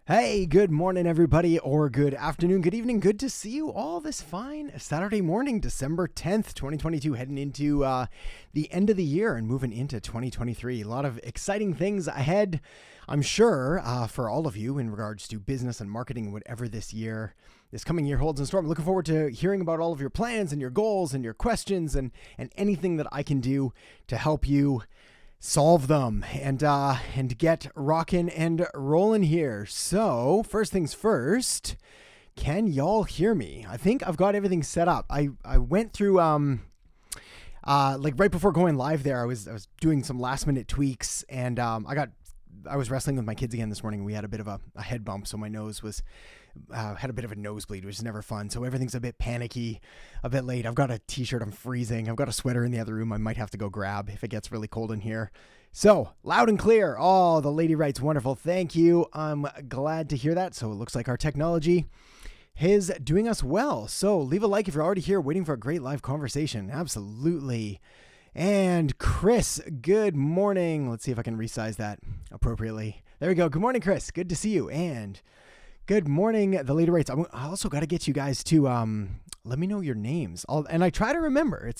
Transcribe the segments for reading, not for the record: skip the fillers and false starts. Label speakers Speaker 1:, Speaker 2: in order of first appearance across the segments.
Speaker 1: Hey, good morning, everybody, or good afternoon, good evening. Good to see you all this fine Saturday morning, December 10th, 2022, heading into the end of the year and moving into 2023. A lot of exciting things ahead, I'm sure, for all of you in regards to business and marketing, whatever this coming year holds in store. I'm looking forward to hearing about all of your plans and your goals and your questions and anything that I can do to help you solve them and get rocking and rolling here. So first things first, can y'all hear me? I think I've got everything set up. I went through like right before going live there, I was doing some last minute tweaks, and I was wrestling with my kids again this morning. We had a bit of a head bump, so my nose was had a bit of a nosebleed, which is never fun. So everything's a bit panicky, a bit late. I've got a t-shirt, I'm freezing. I've got a sweater in the other room I might have to go grab if it gets really cold in here. So loud and clear. Oh, the lady writes, wonderful. Thank you. I'm glad to hear that. So it looks like our technology is doing us well. So leave a like if you're already here waiting for a great live conversation. Absolutely. And Chris, good morning. Let's see if I can resize that appropriately. There we go. Good morning, Chris. Good to see you. And good morning, the lady writes. I also got to get you guys to let me know your names. And I try to remember.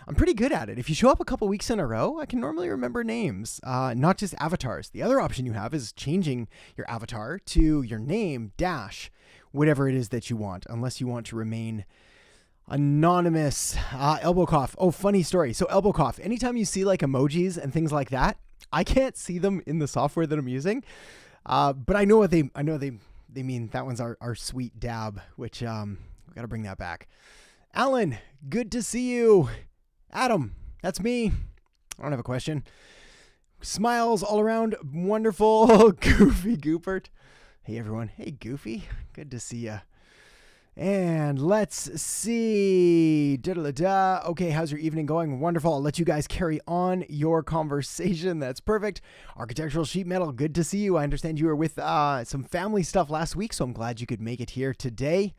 Speaker 1: I'm pretty good at it. If you show up a couple weeks in a row, I can normally remember names, not just avatars. The other option you have is changing your avatar to your name dash whatever it is that you want, unless you want to remain anonymous. Elbow cough. Oh, funny story. So elbow cough. Anytime you see like emojis and things like that, I can't see them in the software that I'm using, but I know they mean. That one's our sweet dab, which we got to bring that back. Alan, good to see you. Adam, that's me. I don't have a question. Smiles all around. Wonderful. Goofy Goopert. Hey, everyone. Hey, Goofy. Good to see you. And let's see. Okay, how's your evening going? Wonderful. I'll let you guys carry on your conversation. That's perfect. Architectural Sheet Metal, good to see you. I understand you were with some family stuff last week, so I'm glad you could make it here today.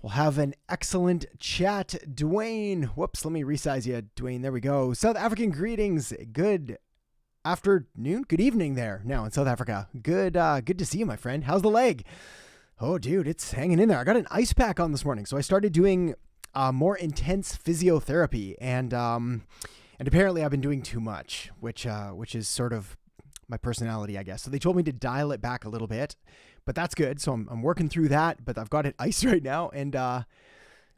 Speaker 1: We'll have an excellent chat. Dwayne, whoops, let me resize you. Dwayne, there we go. South African greetings. Good afternoon, good evening there now in South Africa. Good to see you, my friend. How's the leg? Oh, dude, it's hanging in there. I got an ice pack on this morning, so I started doing more intense physiotherapy, and apparently I've been doing too much, which is sort of my personality, I guess. So they told me to dial it back a little bit, but that's good. So I'm working through that, but I've got it iced right now, and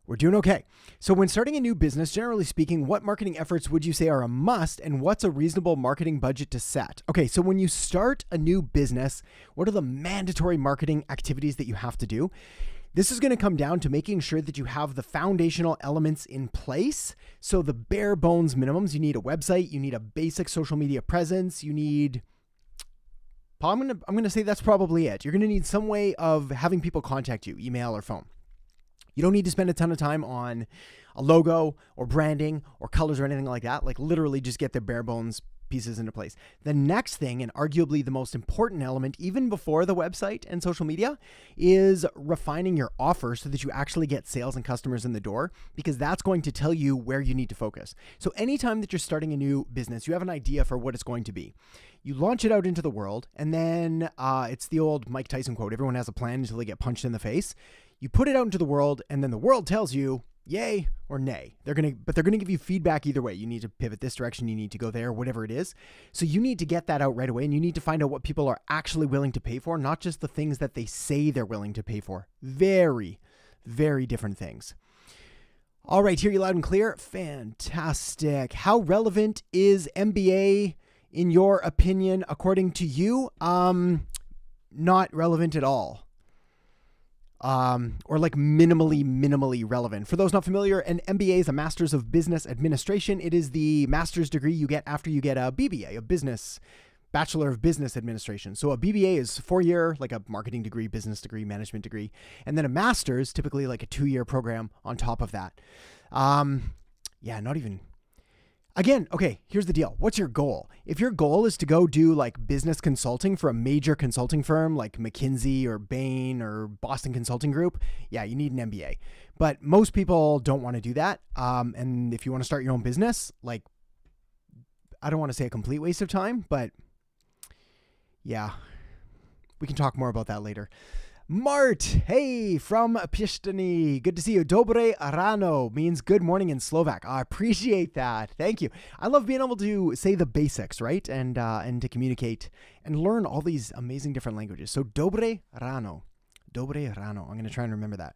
Speaker 1: we're doing okay. So when starting a new business, generally speaking, what marketing efforts would you say are a must, and what's a reasonable marketing budget to set? Okay, so when you start a new business, what are the mandatory marketing activities that you have to do? This is going to come down to making sure that you have the foundational elements in place. So the bare bones minimums, you need a website, you need a basic social media presence, you need... I'm going to say that's probably it. You're going to need some way of having people contact you, email or phone. You don't need to spend a ton of time on a logo or branding or colors or anything like that. Like literally just get the bare bones pieces into place. The next thing, and arguably the most important element, even before the website and social media, is refining your offer so that you actually get sales and customers in the door, because that's going to tell you where you need to focus. So anytime that you're starting a new business, you have an idea for what it's going to be. You launch it out into the world, and then it's the old Mike Tyson quote, everyone has a plan until they get punched in the face. You put it out into the world, and then the world tells you yay or nay. They're going to give you feedback either way. You need to pivot this direction. You need to go there, whatever it is. So you need to get that out right away, and you need to find out what people are actually willing to pay for, not just the things that they say they're willing to pay for. Very, very different things. All right, hear you loud and clear. Fantastic. How relevant is MBA in your opinion, according to you? Not relevant at all. Or like minimally relevant. For those not familiar, an MBA is a Master's of Business Administration. It is the master's degree you get after you get a BBA, a Bachelor of Business Administration. So a BBA is 4-year, like a marketing degree, business degree, management degree. And then a master's, typically like a 2-year program on top of that. Not even... Again, okay, here's the deal. What's your goal? If your goal is to go do like business consulting for a major consulting firm like McKinsey or Bain or Boston Consulting Group, yeah, you need an MBA. But most people don't want to do that. And if you want to start your own business, like, I don't want to say a complete waste of time, but yeah, we can talk more about that later. Mart, hey, from Pishtani. Good to see you. Dobre rano means good morning in Slovak. I appreciate that. Thank you. I love being able to say the basics, right? And to communicate and learn all these amazing different languages. So dobre rano. Dobre rano. I'm going to try and remember that.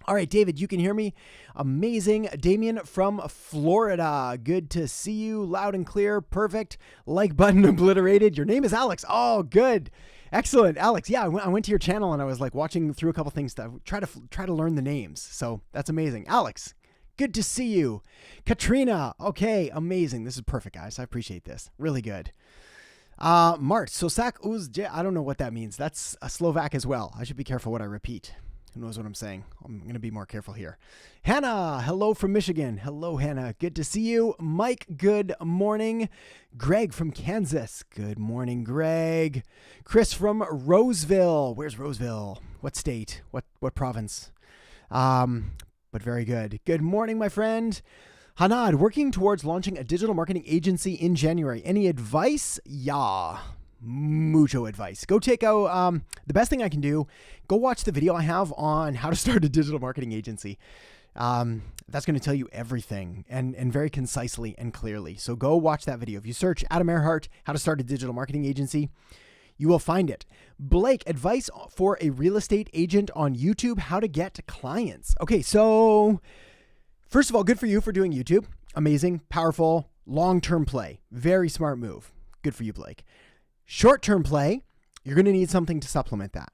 Speaker 1: All right, David, you can hear me. Amazing. Damien from Florida. Good to see you. Loud and clear. Perfect. Like button obliterated. Your name is Alex. Oh, good. Excellent, Alex. Yeah, I went to your channel and I was like watching through a couple things to try to learn the names. So that's amazing. Alex, good to see you. Katrina. Okay, amazing. This is perfect, guys. I appreciate this. Really good. Mart. Sosak uzje. I don't know what that means. That's a Slovak as well. I should be careful what I repeat. Who knows what I'm saying? I'm going to be more careful here. Hannah, hello from Michigan. Hello, Hannah. Good to see you. Mike, good morning. Greg from Kansas. Good morning, Greg. Chris from Roseville. Where's Roseville? What state? What province? But very good. Good morning, my friend. Hanad, working towards launching a digital marketing agency in January. Any advice? Yeah. Mucho advice. Go take out, the best thing I can do, go watch the video I have on how to start a digital marketing agency. That's going to tell you everything and very concisely and clearly. So go watch that video. If you search Adam Earhart, how to start a digital marketing agency, you will find it. Blake, advice for a real estate agent on YouTube, how to get clients. Okay, so first of all, good for you for doing YouTube. Amazing, powerful, long-term play. Very smart move. Good for you, Blake. Short-term play, you're going to need something to supplement that.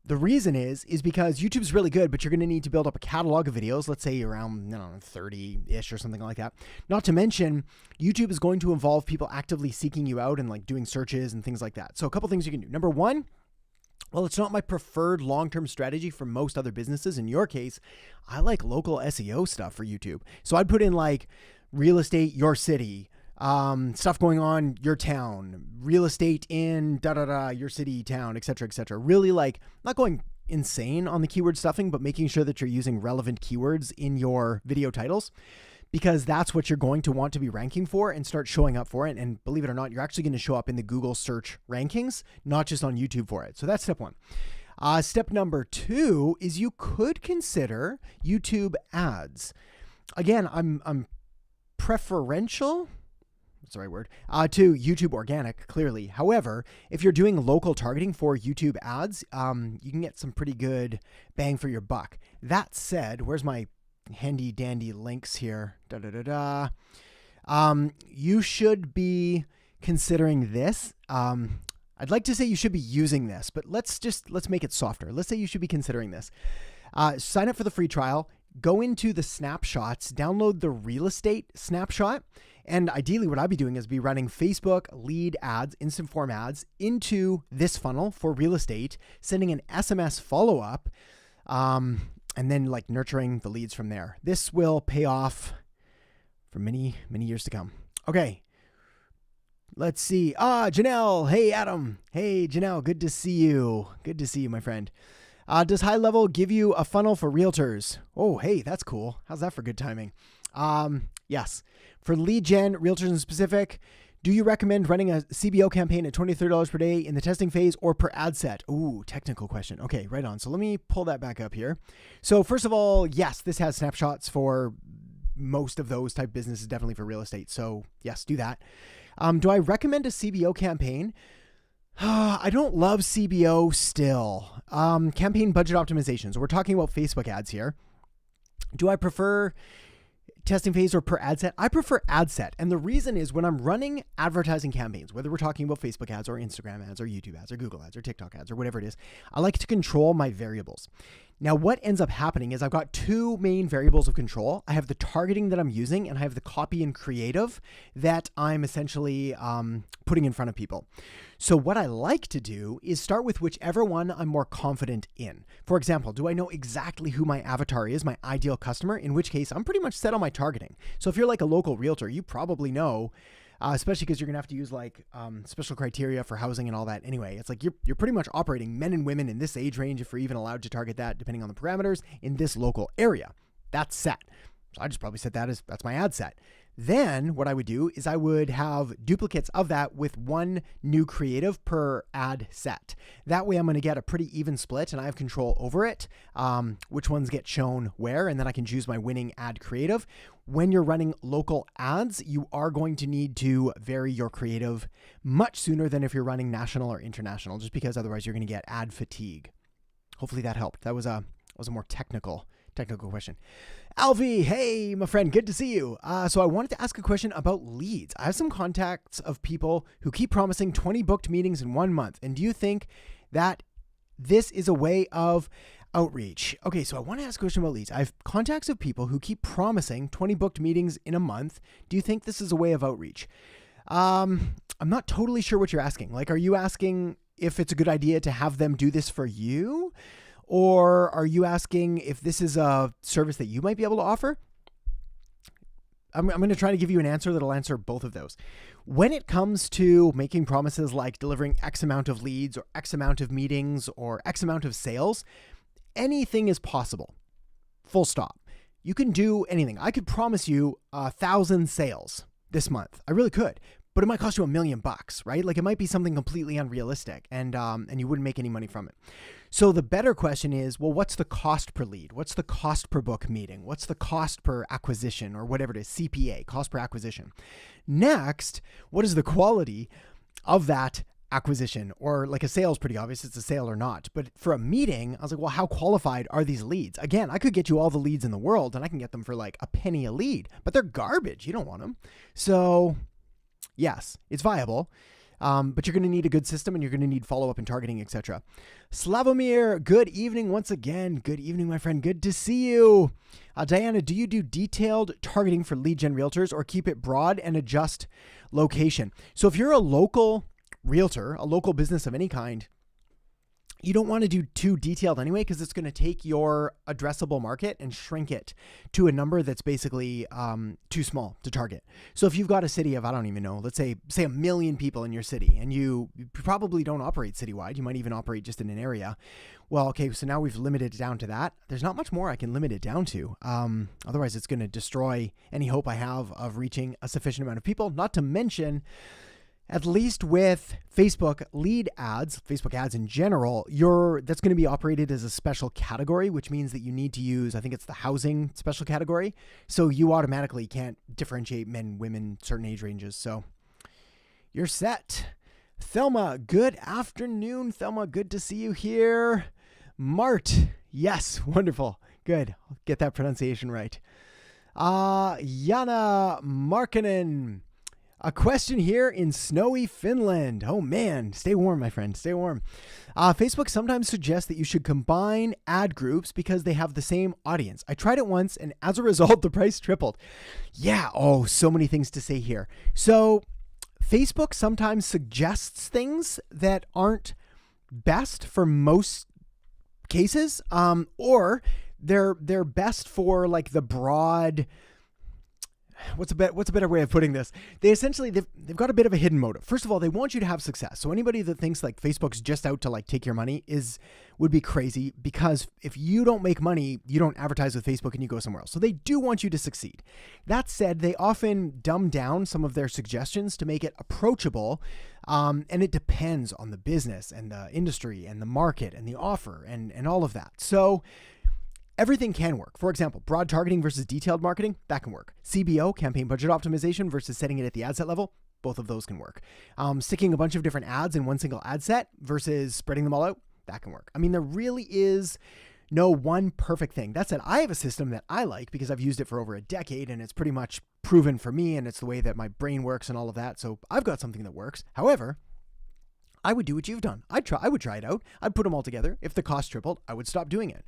Speaker 1: The reason is because YouTube's really good, but you're going to need to build up a catalog of videos, let's say around 30-ish or something like that. Not to mention, YouTube is going to involve people actively seeking you out and like doing searches and things like that. So a couple things you can do. Number one, well, it's not my preferred long-term strategy for most other businesses. In your case, I like local SEO stuff for YouTube. So I'd put in like real estate, your city, stuff going on your town, real estate in your city, town, et cetera, really like not going insane on the keyword stuffing, but making sure that you're using relevant keywords in your video titles, because that's what you're going to want to be ranking for and start showing up for it. And believe it or not, you're actually going to show up in the Google search rankings, not just on YouTube for it. So that's step one. Step number two is you could consider YouTube ads. Again, I'm preferential, that's the right word, to YouTube organic, clearly. However, if you're doing local targeting for YouTube ads, you can get some pretty good bang for your buck. That said, where's my handy dandy links here? You should be considering this. I'd like to say you should be using this, but let's make it softer. Let's say you should be considering this. Sign up for the free trial, go into the snapshots, download the real estate snapshot. And ideally what I'd be doing is be running Facebook lead ads, instant form ads into this funnel for real estate, sending an SMS follow-up, and then like nurturing the leads from there. This will pay off for many, many years to come. Okay. Let's see. Janelle. Hey, Adam. Hey, Janelle. Good to see you. Good to see you, my friend. Does High Level give you a funnel for realtors? Oh, hey, that's cool. How's that for good timing? Yes. For lead gen, realtors in specific, do you recommend running a CBO campaign at $20 to $30 per day in the testing phase or per ad set? Ooh, technical question. Okay, right on. So let me pull that back up here. So first of all, yes, this has snapshots for most of those type businesses, definitely for real estate. So yes, do that. Do I recommend a CBO campaign? I don't love CBO still. Campaign budget optimizations. We're talking about Facebook ads here. Do I prefer testing phase or per ad set? I prefer ad set. And the reason is when I'm running advertising campaigns, whether we're talking about Facebook ads or Instagram ads or YouTube ads or Google ads or TikTok ads or whatever it is, I like to control my variables. Now, what ends up happening is I've got two main variables of control. I have the targeting that I'm using and I have the copy and creative that I'm essentially putting in front of people. So what I like to do is start with whichever one I'm more confident in. For example, do I know exactly who my avatar is, my ideal customer? In which case, I'm pretty much set on my targeting. So if you're like a local realtor, you probably know, especially because you're going to have to use like special criteria for housing and all that. Anyway, it's like you're pretty much operating men and women in this age range, if we're even allowed to target that, depending on the parameters, in this local area. That's set. So I just probably set that as, that's my ad set. Then what I would do is I would have duplicates of that with one new creative per ad set. That way I'm going to get a pretty even split and I have control over it, which ones get shown where, and then I can choose my winning ad creative. When you're running local ads, you are going to need to vary your creative much sooner than if you're running national or international, just because otherwise you're going to get ad fatigue. Hopefully that helped. That was a more technical question. Alvi, hey, my friend, good to see you. So I wanted to ask a question about leads. I have some contacts of people who keep promising 20 booked meetings in 1 month. And do you think that this is a way of outreach? Okay, so I want to ask a question about leads. I have contacts of people who keep promising 20 booked meetings in a month. Do you think this is a way of outreach? I'm not totally sure what you're asking. Like, are you asking if it's a good idea to have them do this for you? Or are you asking if this is a service that you might be able to offer? I'm going to try to give you an answer that'll answer both of those. When it comes to making promises like delivering X amount of leads or X amount of meetings or X amount of sales, anything is possible. Full stop. You can do anything. I could promise you 1,000 sales this month. I really could. But it might cost you $1 million, right? Like it might be something completely unrealistic and you wouldn't make any money from it. So the better question is, well, what's the cost per lead? What's the cost per book meeting? What's the cost per acquisition or whatever it is, CPA, cost per acquisition? Next, what is the quality of that acquisition? Or like a sale is pretty obvious, it's a sale or not. But for a meeting, I was like, well, how qualified are these leads? Again, I could get you all the leads in the world and I can get them for like a penny a lead, but they're garbage. You don't want them. So yes, it's viable, but you're going to need a good system and you're going to need follow-up and targeting, etc. Slavomir, good evening once again. Good evening, my friend. Good to see you. Diana, do you do detailed targeting for lead gen realtors or keep it broad and adjust location? So if you're a local realtor, a local business of any kind, you don't want to do too detailed anyway, because it's going to take your addressable market and shrink it to a number that's basically too small to target. So if you've got a city of, I don't even know, let's say 1 million people in your city, and you probably don't operate citywide, you might even operate just in an area. Well, okay, so now we've limited it down to that. There's not much more I can limit it down to. Otherwise, it's going to destroy any hope I have of reaching a sufficient amount of people, not to mention, at least with Facebook lead ads, Facebook ads in general, that's going to be operated as a special category, which means that you need to use, I think it's the housing special category. So you automatically can't differentiate men, women, certain age ranges. So you're set. Thelma, good afternoon. Thelma, good to see you here. Mart, yes, wonderful. Good. I'll get that pronunciation right. Jana Markkanen. A question here in snowy Finland. Oh man, stay warm, my friend, stay warm. Facebook sometimes suggests that you should combine ad groups because they have the same audience. I tried it once and as a result, the price tripled. Yeah, so many things to say here. So Facebook sometimes suggests things that aren't best for most cases, or they're best for like the broad. What's a better way of putting this? They've got a bit of a hidden motive. First of all, they want you to have success. So anybody that thinks like Facebook's just out to like take your money would be crazy, because if you don't make money, you don't advertise with Facebook and you go somewhere else. So they do want you to succeed. That said, they often dumb down some of their suggestions to make it approachable. And it depends on the business and the industry and the market and the offer and all of that. So everything can work. For example, broad targeting versus detailed marketing, that can work. CBO, campaign budget optimization, versus setting it at the ad set level, both of those can work. Sticking a bunch of different ads in one single ad set versus spreading them all out, that can work. I mean, there really is no one perfect thing. That said, I have a system that I like because I've used it for over a decade and it's pretty much proven for me and it's the way that my brain works and all of that. So I've got something that works. However, I would do what you've done. I would try it out. I'd put them all together. If the cost tripled, I would stop doing it.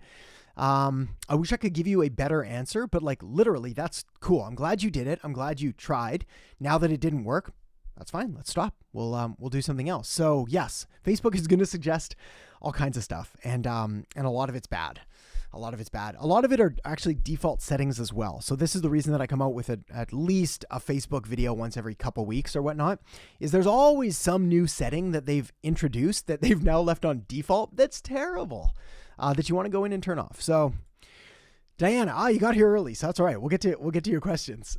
Speaker 1: I wish I could give you a better answer, but like literally that's cool. I'm glad you did it. I'm glad you tried. Now that it didn't work, that's fine. Let's stop. We'll do something else. So yes, Facebook is going to suggest all kinds of stuff and a lot of it's bad. A lot of it's bad. A lot of it are actually default settings as well. So this is the reason that I come out with at least a Facebook video once every couple weeks or whatnot, is there's always some new setting that they've introduced that they've now left on default. That's terrible. That you want to go in and turn off. So Diana, you got here early, so that's all right. We'll get to your questions.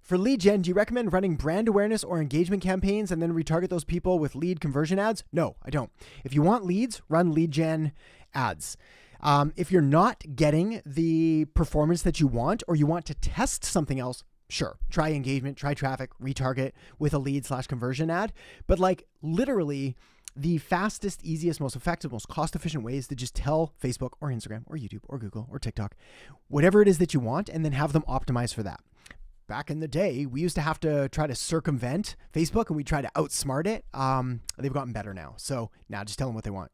Speaker 1: For lead gen, do you recommend running brand awareness or engagement campaigns and then retarget those people with lead conversion ads? No, I don't. If you want leads, run lead gen ads. If you're not getting the performance that you want, or you want to test something else, sure, try engagement, try traffic, retarget with a lead/conversion ad. But like literally the fastest, easiest, most effective, most cost-efficient way is to just tell Facebook or Instagram or YouTube or Google or TikTok, whatever it is that you want, and then have them optimize for that. Back in the day, we used to have to try to circumvent Facebook and we try to outsmart it. They've gotten better now. So now just tell them what they want.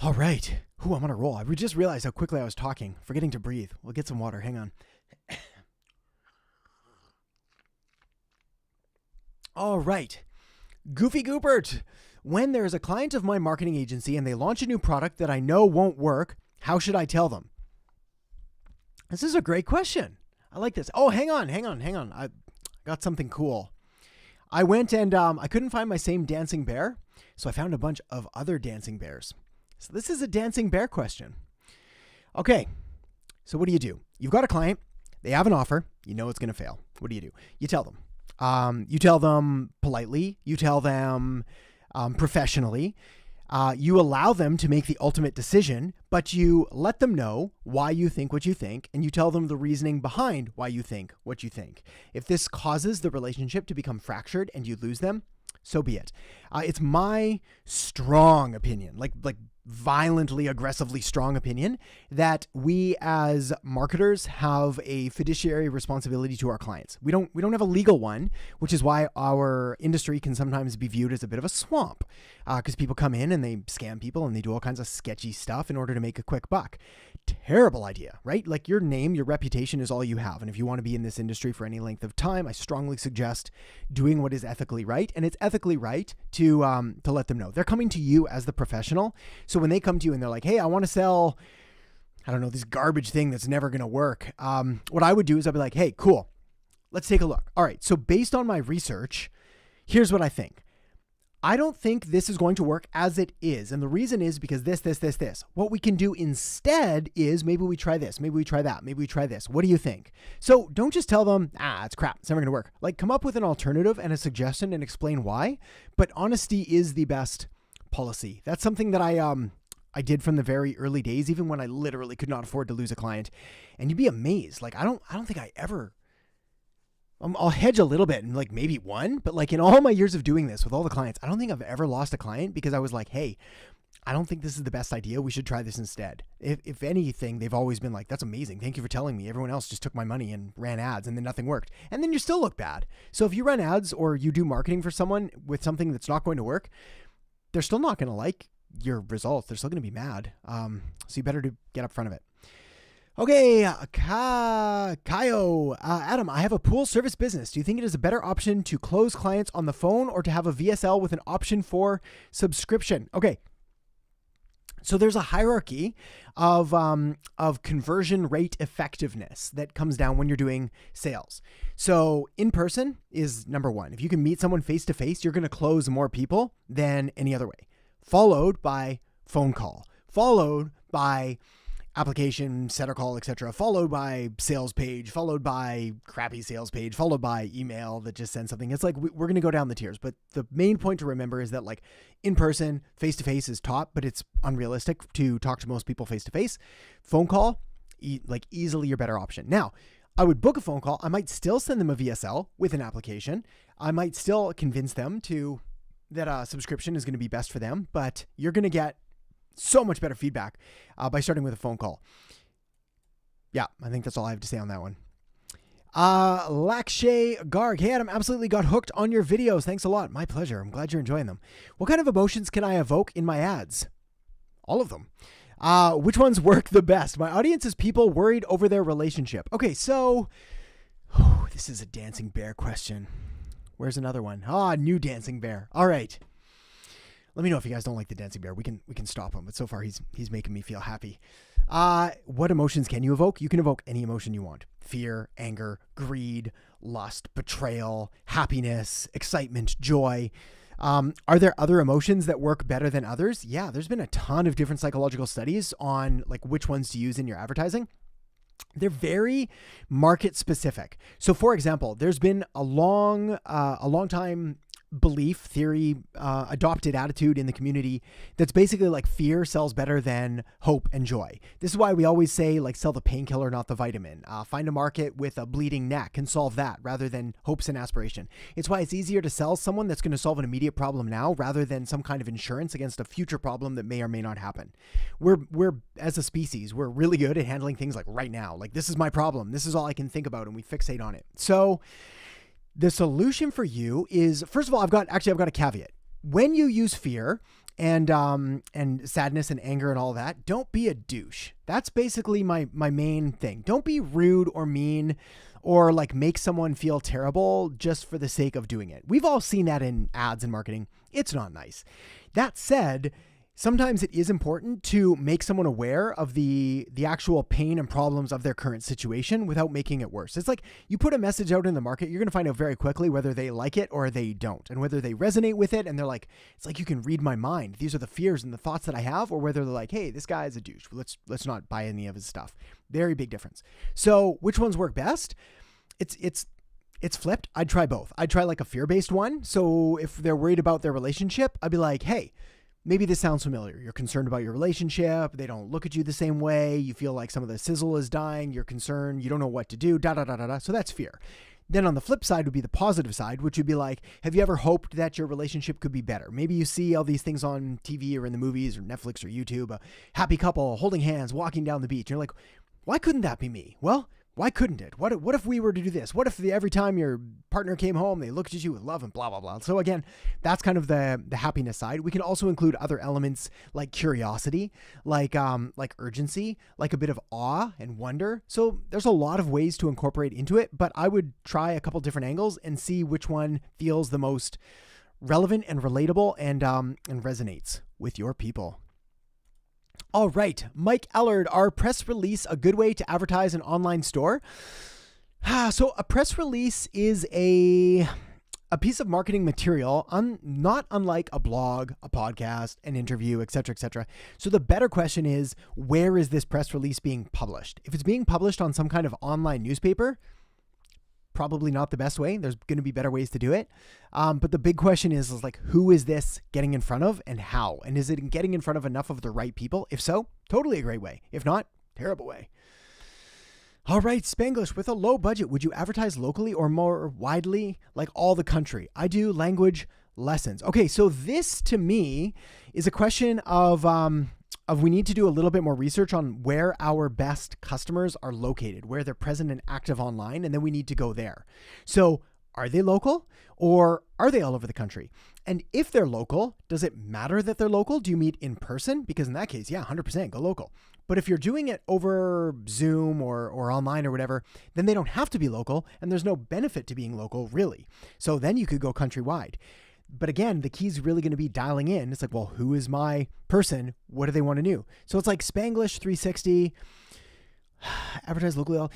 Speaker 1: All right. I'm on a roll. I just realized how quickly I was talking, forgetting to breathe. We'll get some water. Hang on. All right. Goofy Goopert. When there is a client of my marketing agency and they launch a new product that I know won't work, how should I tell them? This is a great question. I like this. Oh, hang on. I got something cool. I went and I couldn't find my same dancing bear, so I found a bunch of other dancing bears. So this is a dancing bear question. Okay, so what do? You've got a client. They have an offer. You know it's going to fail. What do? You tell them. You tell them politely. You tell them professionally. You allow them to make the ultimate decision, but you let them know why you think what you think, and you tell them the reasoning behind why you think what you think. If this causes the relationship to become fractured and you lose them, so be it. It's my strong opinion, like violently, aggressively strong opinion, that we as marketers have a fiduciary responsibility to our clients. We don't have a legal one, which is why our industry can sometimes be viewed as a bit of a swamp, because people come in and they scam people and they do all kinds of sketchy stuff in order to make a quick buck. Terrible idea, right? Like your name, your reputation is all you have. And if you want to be in this industry for any length of time, I strongly suggest doing what is ethically right. And it's ethically right to let them know. They're coming to you as the professional. So when they come to you and they're like, hey, I want to sell, I don't know, this garbage thing that's never going to work. What I would do is I'd be like, hey, cool. Let's take a look. All right. So based on my research, here's what I think. I don't think this is going to work as it is. And the reason is because this. What we can do instead is maybe we try this, maybe we try that, maybe we try this. What do you think? So don't just tell them, it's crap. It's never going to work. Like come up with an alternative and a suggestion and explain why. But honesty is the best policy. That's something that I did from the very early days, even when I literally could not afford to lose a client. And you'd be amazed. Like I don't think I ever, I'll hedge a little bit and like maybe one, but like in all my years of doing this with all the clients, I don't think I've ever lost a client because I was like, hey, I don't think this is the best idea. We should try this instead. If anything, they've always been like, that's amazing. Thank you for telling me. Everyone else just took my money and ran ads and then nothing worked. And then you still look bad. So if you run ads or you do marketing for someone with something that's not going to work, they're still not going to like your results. They're still going to be mad. So you better get up front of it. Okay, Kaio, Adam, I have a pool service business. Do you think it is a better option to close clients on the phone or to have a VSL with an option for subscription? Okay, so there's a hierarchy of conversion rate effectiveness that comes down when you're doing sales. So in person is number one. If you can meet someone face to face, you're going to close more people than any other way. Followed by phone call, followed by application, setter call, etc., followed by sales page, followed by crappy sales page, followed by email that just sends something. It's like we're going to go down the tiers. But the main point to remember is that like in person, face to face is top, but it's unrealistic to talk to most people face to face. Phone call, like easily your better option. Now, I would book a phone call. I might still send them a VSL with an application. I might still convince them that a subscription is going to be best for them, but you're going to get so much better feedback by starting with a phone call. Yeah, I think that's all I have to say on that one. Lakshay Garg. Hey, Adam, absolutely got hooked on your videos. Thanks a lot. My pleasure. I'm glad you're enjoying them. What kind of emotions can I evoke in my ads? All of them. Which ones work the best? My audience is people worried over their relationship. Okay, so this is a dancing bear question. Where's another one? New dancing bear. All right. Let me know if you guys don't like the dancing bear. We can stop him. But so far, he's making me feel happy. What emotions can you evoke? You can evoke any emotion you want. Fear, anger, greed, lust, betrayal, happiness, excitement, joy. Are there other emotions that work better than others? Yeah, there's been a ton of different psychological studies on like which ones to use in your advertising. they're very market specific. So for example, there's been a long time belief, theory, adopted attitude in the community that's basically like fear sells better than hope and joy. This is why we always say like sell the painkiller, not the vitamin. Find a market with a bleeding neck and solve that rather than hopes and aspiration. It's why it's easier to sell someone that's going to solve an immediate problem now rather than some kind of insurance against a future problem that may or may not happen. We're as a species, we're really good at handling things like right now. Like this is my problem. This is all I can think about, and we fixate on it. So the solution for you is, first of all, I've got a caveat. When you use fear and sadness and anger and all that, don't be a douche. That's basically my main thing. Don't be rude or mean or like make someone feel terrible just for the sake of doing it. We've all seen that in ads and marketing. It's not nice. That said, sometimes it is important to make someone aware of the actual pain and problems of their current situation without making it worse. It's like you put a message out in the market, you're going to find out very quickly whether they like it or they don't, and whether they resonate with it and they're like, it's like you can read my mind. These are the fears and the thoughts that I have, or whether they're like, hey, this guy is a douche. Let's not buy any of his stuff. Very big difference. So which ones work best? It's flipped. I'd try both. I'd try like a fear-based one. So if they're worried about their relationship, I'd be like, hey, maybe this sounds familiar. You're concerned about your relationship. They don't look at you the same way. You feel like some of the sizzle is dying. You're concerned. You don't know what to do. So that's fear. Then on the flip side would be the positive side, which would be like, have you ever hoped that your relationship could be better? Maybe you see all these things on TV or in the movies or Netflix or YouTube, a happy couple holding hands, walking down the beach. You're like, why couldn't that be me? Well, why couldn't it? What if we were to do this? What if every time your partner came home, they looked at you with love and blah, blah, blah. So again, that's kind of the happiness side. We can also include other elements like curiosity, like urgency, like a bit of awe and wonder. So there's a lot of ways to incorporate into it, but I would try a couple different angles and see which one feels the most relevant and relatable and resonates with your people. All right, Mike Ellard, are press release a good way to advertise an online store? So a press release is a piece of marketing material, not unlike a blog, a podcast, an interview, etc., etc. So the better question is, where is this press release being published? If it's being published on some kind of online newspaper, probably not the best way. There's going to be better ways to do it. But the big question is like, who is this getting in front of and how? And is it getting in front of enough of the right people? If so, totally a great way. If not, terrible way. All right, Spanglish, with a low budget, would you advertise locally or more widely, like all the country? I do language lessons. Okay, so this to me is a question of we need to do a little bit more research on where our best customers are located, where they're present and active online, and then we need to go there. So are they local or are they all over the country? And if they're local, does it matter that they're local? Do you meet in person? Because in that case, yeah, 100% go local. But if you're doing it over Zoom or online or whatever, then they don't have to be local and there's no benefit to being local really. So then you could go countrywide. But again, the key is really going to be dialing in. It's like, well, who is my person? What do they want to do? So it's like Spanglish 360, advertise locally.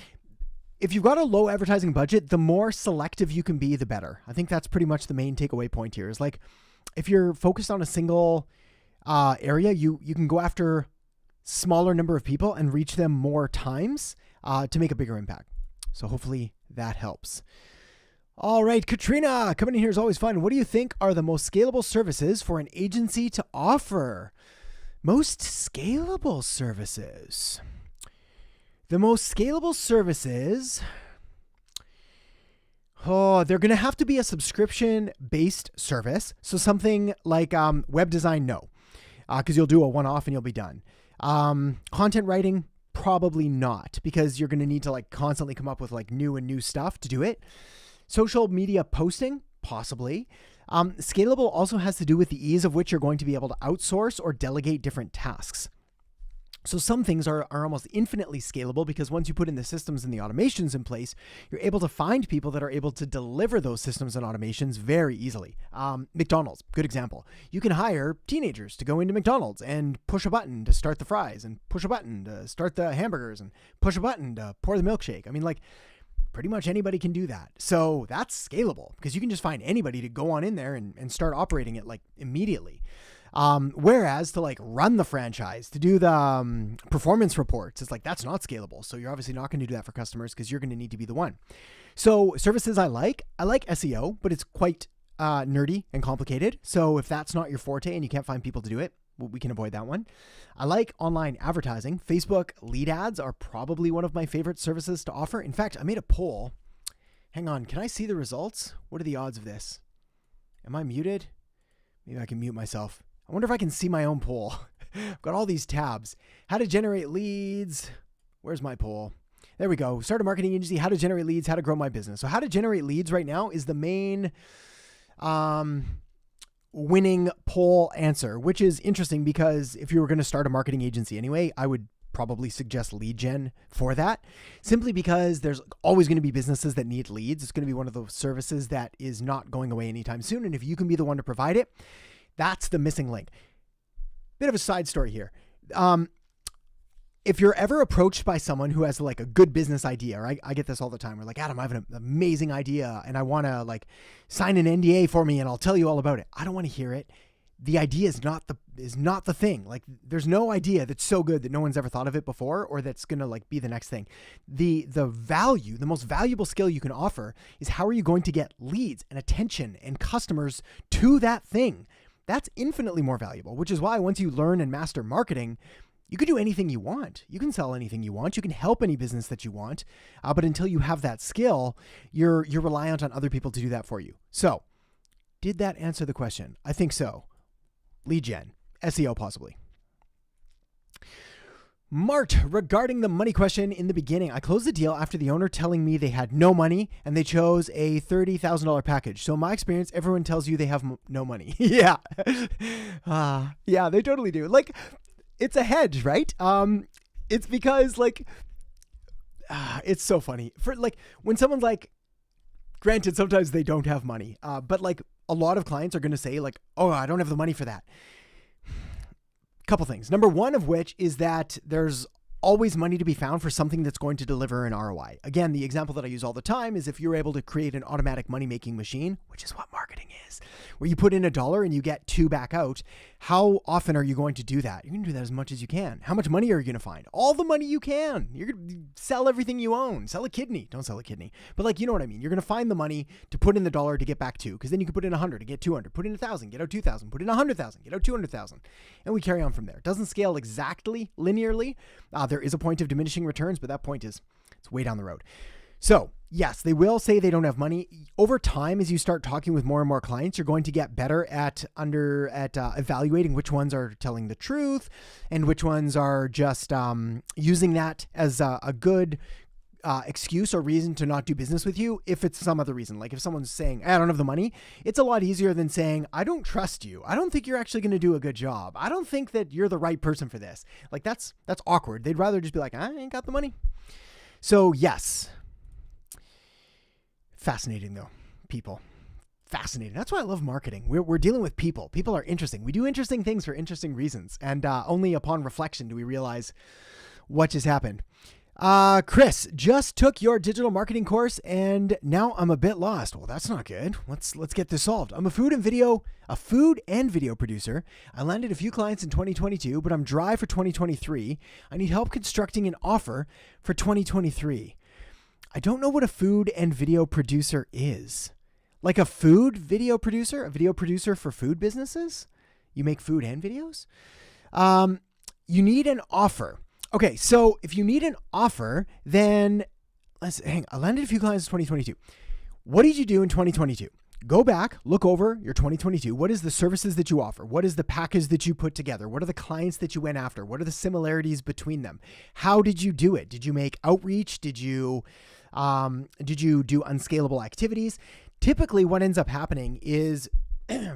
Speaker 1: If you've got a low advertising budget, the more selective you can be, the better. I think that's pretty much the main takeaway point here is like, if you're focused on a single area, you can go after smaller number of people and reach them more times to make a bigger impact. So hopefully that helps. All right, Katrina, coming in here is always fun. What do you think are the most scalable services for an agency to offer? Most scalable services. The most scalable services, they're going to have to be a subscription-based service. So something like web design, no, because you'll do a one-off and you'll be done. Content writing, probably not, because you're going to need to like constantly come up with like new stuff to do it. Social media posting, possibly. Scalable also has to do with the ease of which you're going to be able to outsource or delegate different tasks. So some things are almost infinitely scalable because once you put in the systems and the automations in place, you're able to find people that are able to deliver those systems and automations very easily. McDonald's, good example. You can hire teenagers to go into McDonald's and push a button to start the fries and push a button to start the hamburgers and push a button to pour the milkshake. I mean, like, pretty much anybody can do that. So that's scalable because you can just find anybody to go on in there and start operating it like immediately. Whereas to like run the franchise, to do the performance reports, it's like, that's not scalable. So you're obviously not going to do that for customers because you're going to need to be the one. So services I like SEO, but it's quite nerdy and complicated. So if that's not your forte and you can't find people to do it, we can avoid that one. I like online advertising. Facebook lead ads are probably one of my favorite services to offer. In fact, I made a poll. Hang on, can I see the results? What are the odds of this? Am I muted? Maybe I can mute myself. I wonder if I can see my own poll. I've got all these tabs. How to generate leads. Where's my poll? There we go. Start a marketing agency, how to generate leads, how to grow my business. So how to generate leads right now is the main winning poll answer, which is interesting because if you were going to start a marketing agency anyway, I would probably suggest lead gen for that, simply because there's always going to be businesses that need leads. It's going to be one of those services that is not going away anytime soon. And if you can be the one to provide it, that's the missing link. Bit of a side story here. If you're ever approached by someone who has like a good business idea, or I get this all the time. We're like, Adam, I have an amazing idea and I want to like sign an NDA for me and I'll tell you all about it. I don't want to hear it. The idea is not the thing. Like there's no idea that's so good that no one's ever thought of it before, or that's going to like be the next thing. The value, the most valuable skill you can offer is how are you going to get leads and attention and customers to that thing? That's infinitely more valuable, which is why once you learn and master marketing, you can do anything you want. You can sell anything you want. You can help any business that you want. But until you have that skill, you're reliant on other people to do that for you. So did that answer the question? I think so. Lead gen, SEO possibly. Mart, regarding the money question in the beginning, I closed the deal after the owner telling me they had no money and they chose a $30,000 package. So in my experience, everyone tells you they have no money. Yeah. Yeah, they totally do. Like, it's a hedge, right? It's because like, it's so funny for like when someone's like, granted, sometimes they don't have money, but like a lot of clients are going to say like, oh, I don't have the money for that. Couple things. Number one of which is that there's always money to be found for something that's going to deliver an ROI. Again, the example that I use all the time is if you're able to create an automatic money-making machine, which is what marketing is, where you put in $1 and you get $2 back out, how often are you going to do that? You're going to do that as much as you can. How much money are you going to find? All the money you can. You're going to sell everything you own. Sell a kidney. Don't sell a kidney. But like, you know what I mean? You're going to find the money to put in the $1 to get back 2, because then you can put in 100 to get 200. Put in 1,000, get out 2,000. Put in 100,000, get out 200,000. And we carry on from there. It doesn't scale exactly linearly. There is a point of diminishing returns, but that point is, it's way down the road. So yes, they will say they don't have money. Over time, as you start talking with more and more clients, you're going to get better at evaluating which ones are telling the truth and which ones are just using that as a good excuse or reason to not do business with you. If it's some other reason, like if someone's saying, I don't have the money, it's a lot easier than saying, I don't trust you. I don't think you're actually going to do a good job. I don't think that you're the right person for this. Like that's awkward. They'd rather just be like, I ain't got the money. So yes. Fascinating though, people. Fascinating. That's why I love marketing. We're dealing with people. People are interesting. We do interesting things for interesting reasons. And only upon reflection do we realize what just happened. Chris, just took your digital marketing course and now I'm a bit lost. Well, that's not good. Let's get this solved. I'm a food and video producer. I landed a few clients in 2022, but I'm dry for 2023. I need help constructing an offer for 2023. I don't know what a food and video producer is. Like a food video producer? A video producer for food businesses? You make food and videos? You need an offer. Okay, so if you need an offer, then I landed a few clients in 2022. What did you do in 2022? Go back, look over your 2022. What is the services that you offer? What is the package that you put together? What are the clients that you went after? What are the similarities between them? How did you do it? Did you make outreach? Did you do unscalable activities? Typically what ends up happening is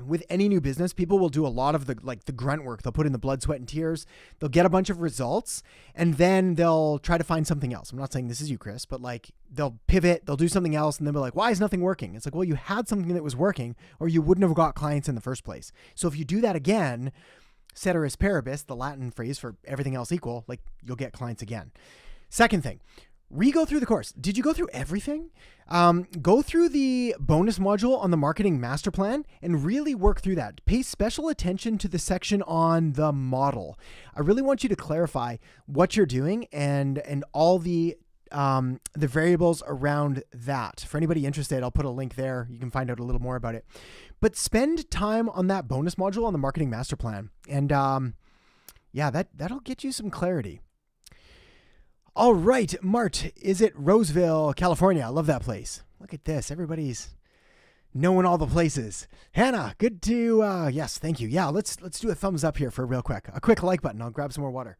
Speaker 1: with any new business, people will do a lot of the grunt work. They'll put in the blood, sweat, and tears. They'll get a bunch of results and then they'll try to find something else. I'm not saying this is you, Chris, but like they'll pivot, they'll do something else and then be like, why is nothing working? It's like, well, you had something that was working or you wouldn't have got clients in the first place. So if you do that again, ceteris paribus, the Latin phrase for everything else equal, like you'll get clients again. Second thing, Re-go through the course. Did you go through everything? Go through the bonus module on the marketing master plan and really work through that. Pay special attention to the section on the model. I really want you to clarify what you're doing and all the variables around that. For anybody interested, I'll put a link there. You can find out a little more about it. But spend time on that bonus module on the marketing master plan. And that'll get you some clarity. All right, Mart, is it Roseville, California? I love that place. Look at this. Everybody's knowing all the places. Hannah, good to, yes, thank you. Yeah, let's do a thumbs up here for real quick. A quick like button. I'll grab some more water.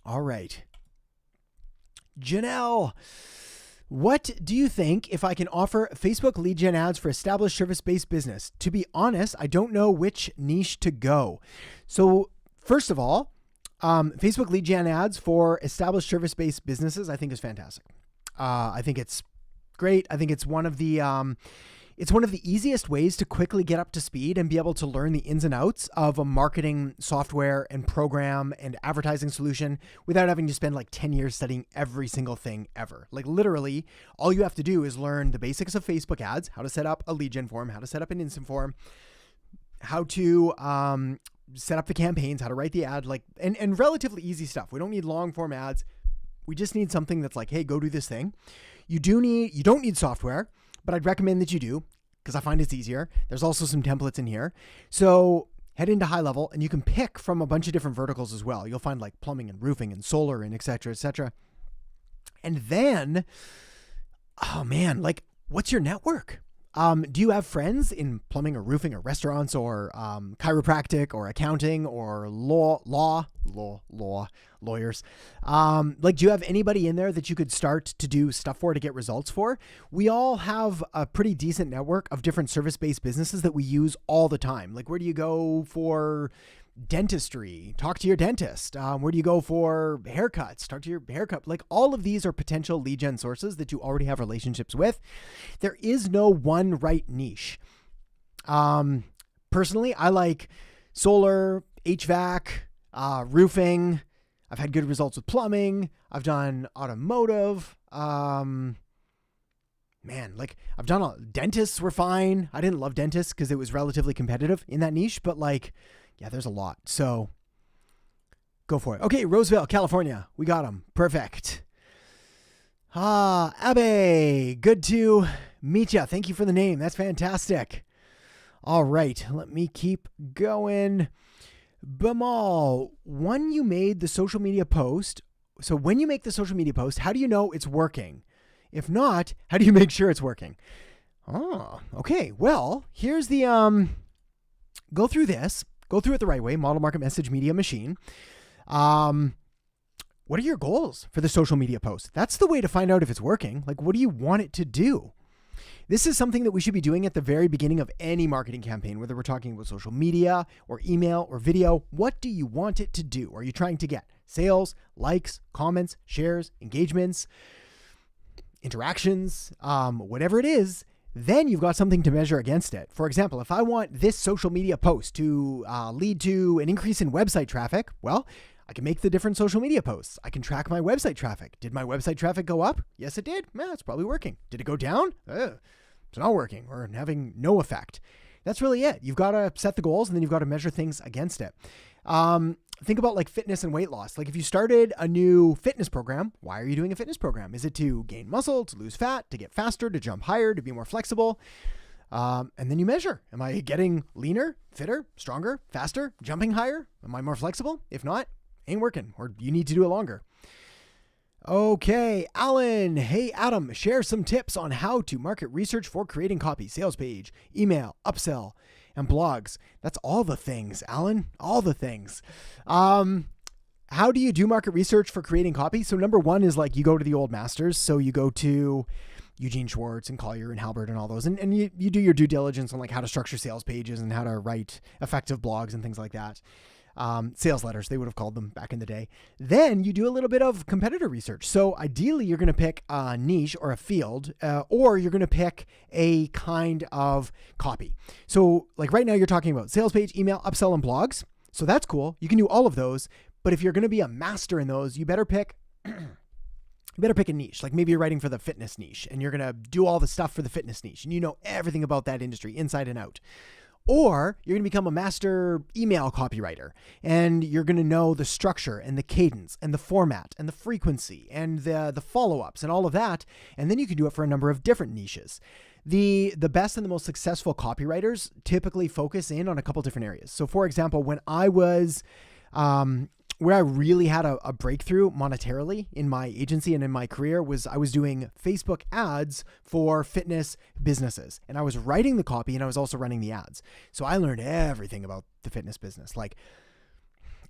Speaker 1: All right. Janelle, what do you think if I can offer Facebook lead gen ads for established service-based business? To be honest, I don't know which niche to go. So first of all, Facebook lead gen ads for established service-based businesses, I think is fantastic. I think it's great. I think it's one of the easiest ways to quickly get up to speed and be able to learn the ins and outs of a marketing software and program and advertising solution without having to spend like 10 years studying every single thing ever. Like literally, all you have to do is learn the basics of Facebook ads, how to set up a lead gen form, how to set up an instant form, how to set up the campaigns, how to write the ad, and relatively easy stuff. We don't need long form ads. We just need something that's like, hey, go do this thing. You don't need software, but I'd recommend that you do because I find it's easier. There's also some templates in here. So head into high level and you can pick from a bunch of different verticals as well. You'll find like plumbing and roofing and solar and et cetera, et cetera. And then, oh man, like what's your network? Do you have friends in plumbing or roofing or restaurants or chiropractic or accounting or lawyers? Do you have anybody in there that you could start to do stuff for to get results for? We all have a pretty decent network of different service-based businesses that we use all the time. Like where do you go for dentistry? Talk to your dentist. Where do you go for haircuts? Talk to your haircut. Like all of these are potential lead gen sources that you already have relationships with. There is no one right niche. Personally, I like solar, HVAC, roofing. I've had good results with plumbing. I've done automotive. I've done dentists were fine. I didn't love dentists because it was relatively competitive in that niche, but yeah, there's a lot. So go for it. Okay, Roseville, California. We got them. Perfect. Abe, good to meet you. Thank you for the name. That's fantastic. All right, let me keep going. Bamal, when you made the social media post, so when you make the social media post, how do you know it's working? If not, how do you make sure it's working? Oh, okay. Well, here's the, go through it the right way, model market message media machine. What are your goals for the social media post? That's the way to find out if it's working. Like, what do you want it to do? This is something that we should be doing at the very beginning of any marketing campaign, whether we're talking about social media or email or video. What do you want it to do? Are you trying to get sales, likes, comments, shares, engagements, interactions, whatever it is? Then you've got something to measure against it. For example, if I want this social media post to lead to an increase in website traffic, well, I can make the different social media posts. I can track my website traffic. Did my website traffic go up? Yes, it did. Yeah, it's probably working. Did it go down? It's not working or having no effect. That's really it. You've got to set the goals and then you've got to measure things against it. Think about like fitness and weight loss. Like if you started a new fitness program, why are you doing a fitness program? Is it to gain muscle, to lose fat, to get faster, to jump higher, to be more flexible? And then you measure. Am I getting leaner, fitter, stronger, faster, jumping higher? Am I more flexible? If not, ain't working, or you need to do it longer. Okay, Alan. Hey, Adam, share some tips on how to market research for creating copy, sales page, email, upsell, and blogs. That's all the things, Alan, all the things. How do you do market research for creating copy? So number one is like you go to the old masters. So you go to Eugene Schwartz and Collier and Halbert and all those. And you do your due diligence on like how to structure sales pages and how to write effective blogs and things like that. Sales letters, they would have called them back in the day. Then you do a little bit of competitor research. So ideally you're going to pick a niche or a field, or you're going to pick a kind of copy. So like right now you're talking about sales page, email, upsell, and blogs. So that's cool. You can do all of those. But if you're going to be a master in those, you better pick a niche. Like maybe you're writing for the fitness niche and you're going to do all the stuff for the fitness niche and you know everything about that industry inside and out. Or you're going to become a master email copywriter and you're going to know the structure and the cadence and the format and the frequency and the follow-ups and all of that. And then you can do it for a number of different niches. The best and the most successful copywriters typically focus in on a couple different areas. So for example, when I was where I really had a breakthrough monetarily in my agency and in my career was I was doing Facebook ads for fitness businesses. And I was writing the copy and I was also running the ads. So I learned everything about the fitness business, like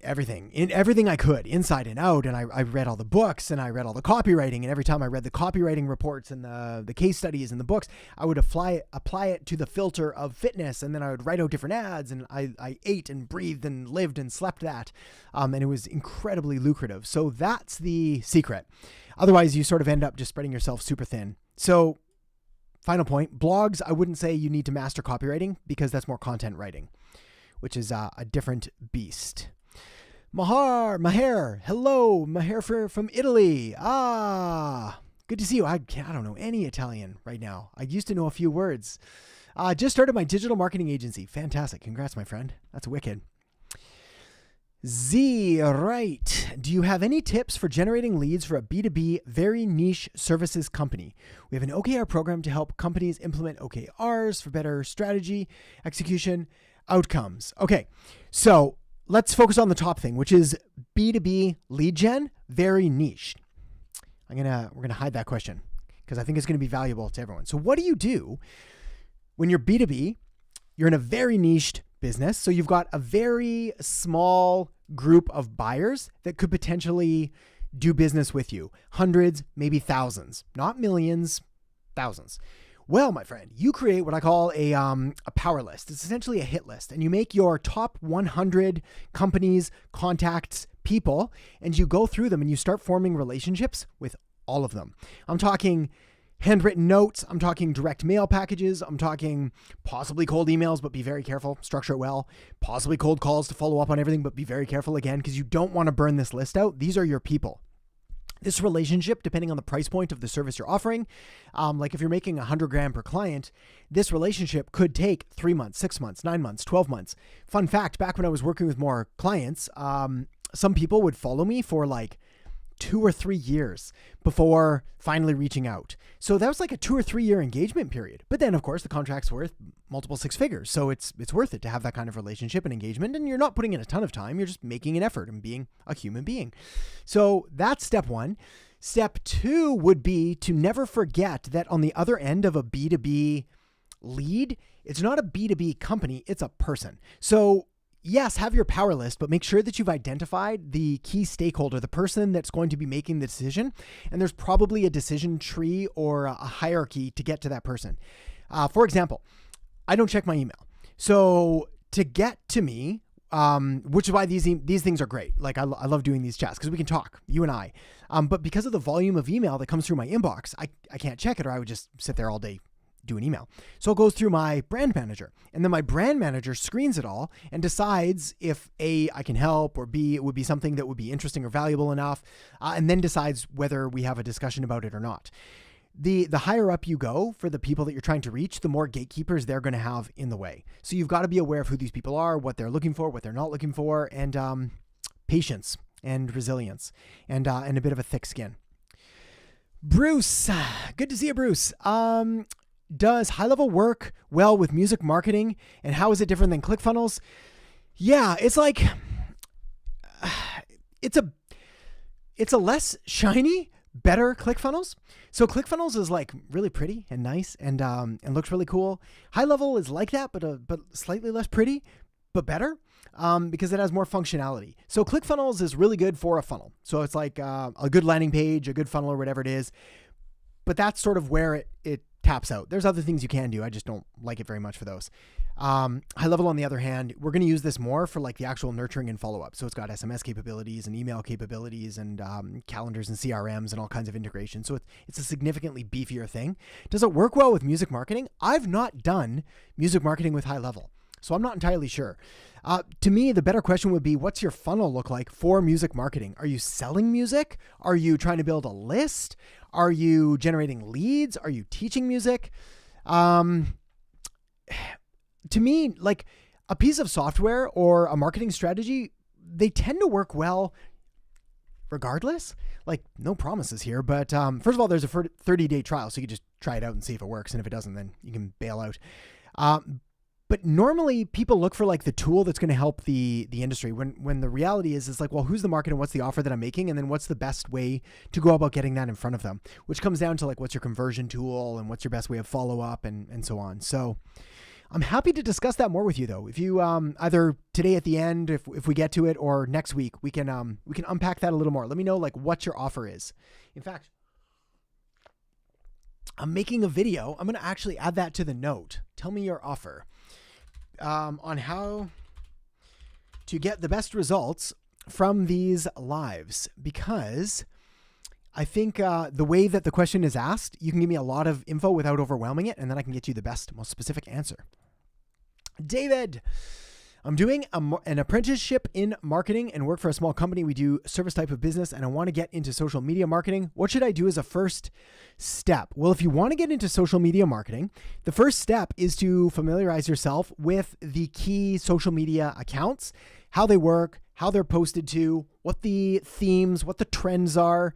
Speaker 1: everything I could, inside and out. And I read all the books and I read all the copywriting. And every time I read the copywriting reports and the case studies and the books, I would apply it to the filter of fitness. And then I would write out different ads and I ate and breathed and lived and slept that. And it was incredibly lucrative. So that's the secret. Otherwise, you sort of end up just spreading yourself super thin. So final point, blogs, I wouldn't say you need to master copywriting because that's more content writing, which is a different beast. Maher, hello, Maher from Italy. Good to see you. I don't know any Italian right now. I used to know a few words. Just started my digital marketing agency. Fantastic. Congrats, my friend. That's wicked. Z, right. Do you have any tips for generating leads for a B2B, very niche services company? We have an OKR program to help companies implement OKRs for better strategy, execution, outcomes. Okay, so let's focus on the top thing, which is B2B lead gen, very niche. We're gonna hide that question because I think it's gonna be valuable to everyone. So what do you do when you're B2B? You're in a very niched business, so you've got a very small group of buyers that could potentially do business with you, hundreds, maybe thousands, not millions, thousands. Well, my friend, you create what I call a power list. It's essentially a hit list, and you make your top 100 companies, contacts, people, and you go through them and you start forming relationships with all of them. I'm talking handwritten notes. I'm talking direct mail packages. I'm talking possibly cold emails, but be very careful. Structure it well. Possibly cold calls to follow up on everything, but be very careful again because you don't want to burn this list out. These are your people. This relationship, depending on the price point of the service you're offering, like if you're making $100,000 per client, this relationship could take 3 months, 6 months, 9 months, 12 months. Fun fact, back when I was working with more clients, some people would follow me for like 2 or 3 years before finally reaching out. So that was like a 2 or 3 year engagement period. But then of course the contract's worth multiple 6 figures. So it's worth it to have that kind of relationship and engagement. And you're not putting in a ton of time. You're just making an effort and being a human being. So that's step 1. Step 2 would be to never forget that on the other end of a B2B lead, it's not a B2B company, it's a person. So yes, have your power list, but make sure that you've identified the key stakeholder, the person that's going to be making the decision. And there's probably a decision tree or a hierarchy to get to that person. For example, I don't check my email. So to get to me, which is why these things are great. Like I love doing these chats because we can talk, you and I. But because of the volume of email that comes through my inbox, I can't check it or I would just sit there all day do an email. So it goes through my brand manager, and then my brand manager screens it all and decides if A, I can help, or B, it would be something that would be interesting or valuable enough, and then decides whether we have a discussion about it or not. The higher up you go for the people that you're trying to reach, the more gatekeepers they're going to have in the way. So you've got to be aware of who these people are, what they're looking for, what they're not looking for, and patience and resilience and a bit of a thick skin. Bruce, good to see you, Bruce. Does high-level work well with music marketing, and how is it different than ClickFunnels? Yeah, it's like, it's a less shiny, better ClickFunnels. So ClickFunnels is like really pretty and nice and looks really cool. High-level is like that, but slightly less pretty, but better. Because it has more functionality. So ClickFunnels is really good for a funnel. So it's like a good landing page, a good funnel, or whatever it is. But that's sort of where it taps out. There's other things you can do. I just don't like it very much for those. High level, on the other hand, we're going to use this more for like the actual nurturing and follow-up. So it's got SMS capabilities and email capabilities and calendars and CRMs and all kinds of integration. So it's a significantly beefier thing. Does it work well with music marketing? I've not done music marketing with high level. So I'm not entirely sure. To me, the better question would be, what's your funnel look like for music marketing? Are you selling music? Are you trying to build a list? Are you generating leads? Are you teaching music? To me, like a piece of software or a marketing strategy, they tend to work well regardless. Like, no promises here, but first of all, there's a 30-day trial, so you can just try it out and see if it works. And if it doesn't, then you can bail out. But normally people look for like the tool that's going to help the industry when the reality is like, well, who's the market and what's the offer that I'm making? And then what's the best way to go about getting that in front of them, which comes down to like, what's your conversion tool and what's your best way of follow up and so on. So I'm happy to discuss that more with you though. If you either today at the end, if we get to it, or next week, we can unpack that a little more. Let me know like what your offer is. In fact, I'm making a video. I'm going to actually add that to the note. Tell me your offer on how to get the best results from these lives, because I think the way that the question is asked, you can give me a lot of info without overwhelming it, and then I can get you the best, most specific answer. David, I'm doing an apprenticeship in marketing and work for a small company. We do service type of business, and I want to get into social media marketing. What should I do as a first step? Well, if you want to get into social media marketing, the first step is to familiarize yourself with the key social media accounts, how they work, how they're posted to, what the themes, what the trends are.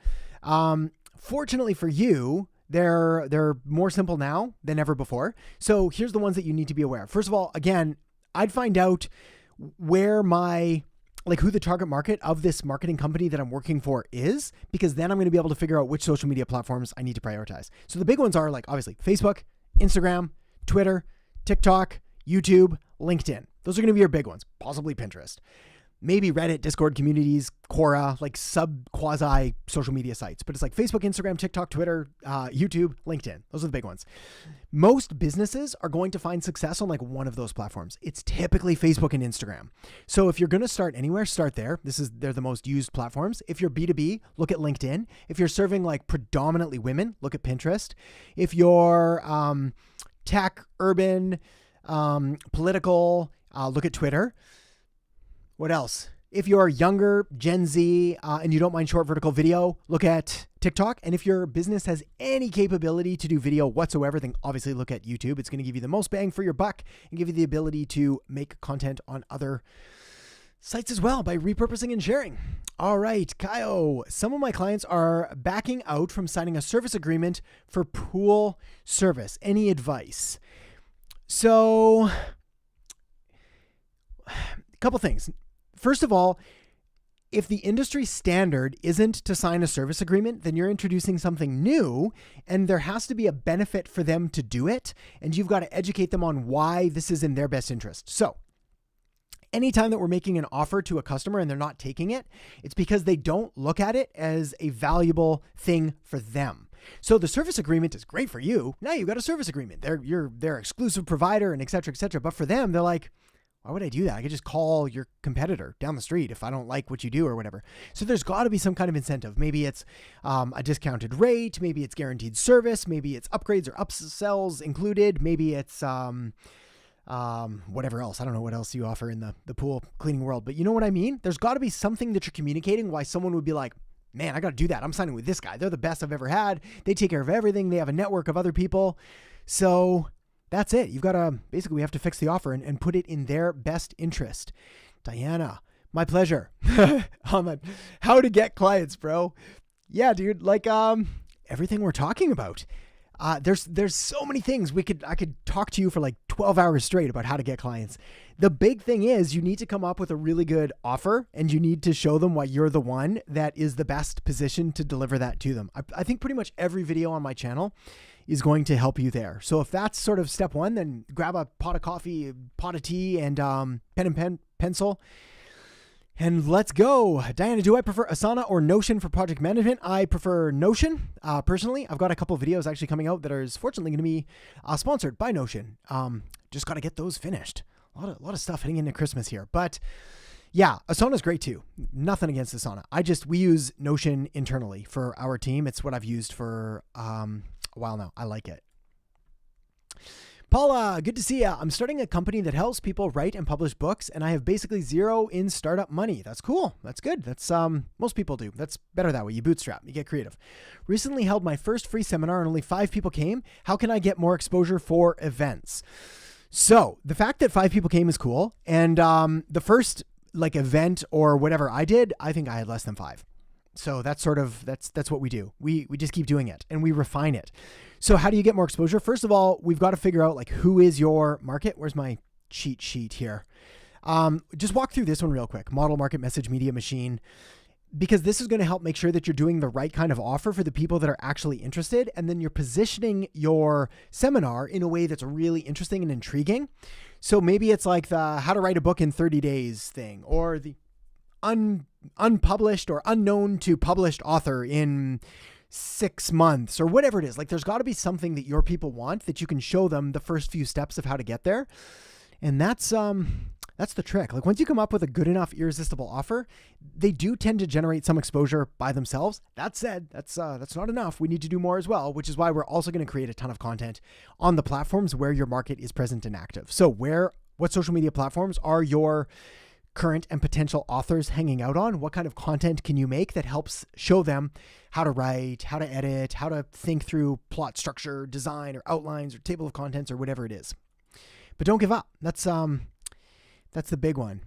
Speaker 1: Fortunately for you, they're more simple now than ever before. So here's the ones that you need to be aware of. First of all, again, I'd find out where who the target market of this marketing company that I'm working for is, because then I'm going to be able to figure out which social media platforms I need to prioritize. So the big ones are like obviously Facebook, Instagram, Twitter, TikTok, YouTube, LinkedIn. Those are going to be your big ones, possibly Pinterest. Maybe Reddit, Discord communities, Quora, like quasi social media sites. But it's like Facebook, Instagram, TikTok, Twitter, YouTube, LinkedIn. Those are the big ones. Most businesses are going to find success on like one of those platforms. It's typically Facebook and Instagram. So if you're going to start anywhere, start there. They're the most used platforms. If you're B2B, look at LinkedIn. If you're serving like predominantly women, look at Pinterest. If you're tech, urban, political, look at Twitter. What else? If you're younger, Gen Z, and you don't mind short vertical video, look at TikTok. And if your business has any capability to do video whatsoever, then obviously look at YouTube. It's going to give you the most bang for your buck and give you the ability to make content on other sites as well by repurposing and sharing. All right, Kaio, some of my clients are backing out from signing a service agreement for pool service. Any advice? So, a couple things. First of all, if the industry standard isn't to sign a service agreement, then you're introducing something new and there has to be a benefit for them to do it. And you've got to educate them on why this is in their best interest. So anytime that we're making an offer to a customer and they're not taking it, it's because they don't look at it as a valuable thing for them. So the service agreement is great for you. Now you've got a service agreement. You're their exclusive provider and et cetera, et cetera. But for them, they're like, why would I do that? I could just call your competitor down the street if I don't like what you do or whatever. So there's got to be some kind of incentive. Maybe it's a discounted rate. Maybe it's guaranteed service. Maybe it's upgrades or upsells included. Maybe it's whatever else. I don't know what else you offer in the pool cleaning world. But you know what I mean? There's got to be something that you're communicating why someone would be like, man, I got to do that. I'm signing with this guy. They're the best I've ever had. They take care of everything. They have a network of other people. So that's it. You've got to, basically we have to fix the offer and put it in their best interest. Diana, my pleasure. How to get clients, bro. Yeah, dude, like everything we're talking about. There's so many things I could talk to you for like 12 hours straight about how to get clients. The big thing is you need to come up with a really good offer and you need to show them why you're the one that is the best position to deliver that to them. I think pretty much every video on my channel is going to help you there. So if that's sort of step one, then grab a pot of coffee, pot of tea, and pen and pencil. And let's go. Diana, do I prefer Asana or Notion for project management? I prefer Notion. Personally, I've got a couple of videos actually coming out that are fortunately going to be sponsored by Notion. Just got to get those finished. A lot of stuff heading into Christmas here. But yeah, Asana's great too. Nothing against Asana. We use Notion internally for our team. It's what I've used for a while now. I like it. Paula, good to see you. I'm starting a company that helps people write and publish books, and I have basically zero in startup money. That's cool. That's good. That's most people do. That's better that way. You bootstrap. You get creative. Recently held my first free seminar, and only 5 people came. How can I get more exposure for events? So the fact that 5 people came is cool, and the first event or whatever I did, I think I had less than 5. So that's what we do. We just keep doing it and we refine it. So how do you get more exposure? First of all, we've got to figure out who is your market. Where's my cheat sheet here? Just walk through this one real quick. Model market, message, media, machine, because this is going to help make sure that you're doing the right kind of offer for the people that are actually interested. And then you're positioning your seminar in a way that's really interesting and intriguing. So maybe it's like the how to write a book in 30 days thing, or the unpublished or unknown to published author in 6 months, or whatever it is. There's got to be something that your people want that you can show them the first few steps of how to get there. And that's the trick. Once you come up with a good enough irresistible offer, they do tend to generate some exposure by themselves. That said, that's not enough. We need to do more as well, which is why we're also going to create a ton of content on the platforms where your market is present and active. So what social media platforms are your current and potential authors hanging out on? What kind of content can you make that helps show them how to write, how to edit, how to think through plot structure, design, or outlines, or table of contents, or whatever it is. But don't give up. That's the big one.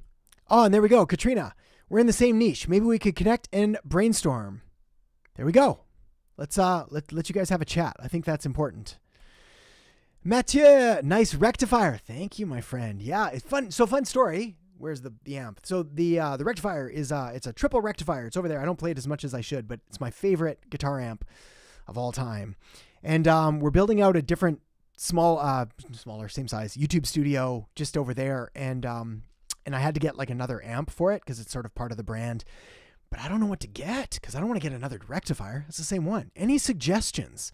Speaker 1: Oh, and there we go. Katrina, we're in the same niche. Maybe we could connect and brainstorm. There we go. Let's let you guys have a chat. I think that's important. Mathieu, nice rectifier. Thank you, my friend. Yeah, it's fun. So fun story. Where's the amp? So the rectifier is it's a triple rectifier. It's over there. I don't play it as much as I should, but it's my favorite guitar amp of all time. And we're building out a different smaller, same size YouTube studio just over there. And I had to get another amp for it because it's sort of part of the brand. But I don't know what to get because I don't want to get another rectifier. It's the same one. Any suggestions?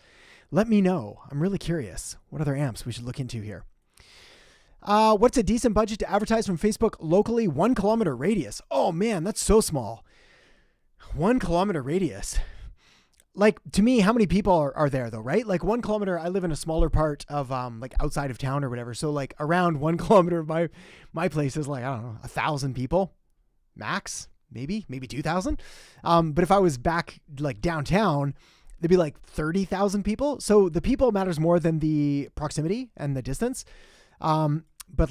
Speaker 1: Let me know. I'm really curious what other amps we should look into here. What's a decent budget to advertise from Facebook locally? 1 kilometer radius. Oh man, that's so small. 1 kilometer radius. To me, how many people are there though, right? 1 kilometer, I live in a smaller part of, outside of town or whatever. So around 1 kilometer of my place is I don't know, 1,000 people max, maybe 2,000. But if I was back downtown, there'd be 30,000 people. So the people matters more than the proximity and the distance. But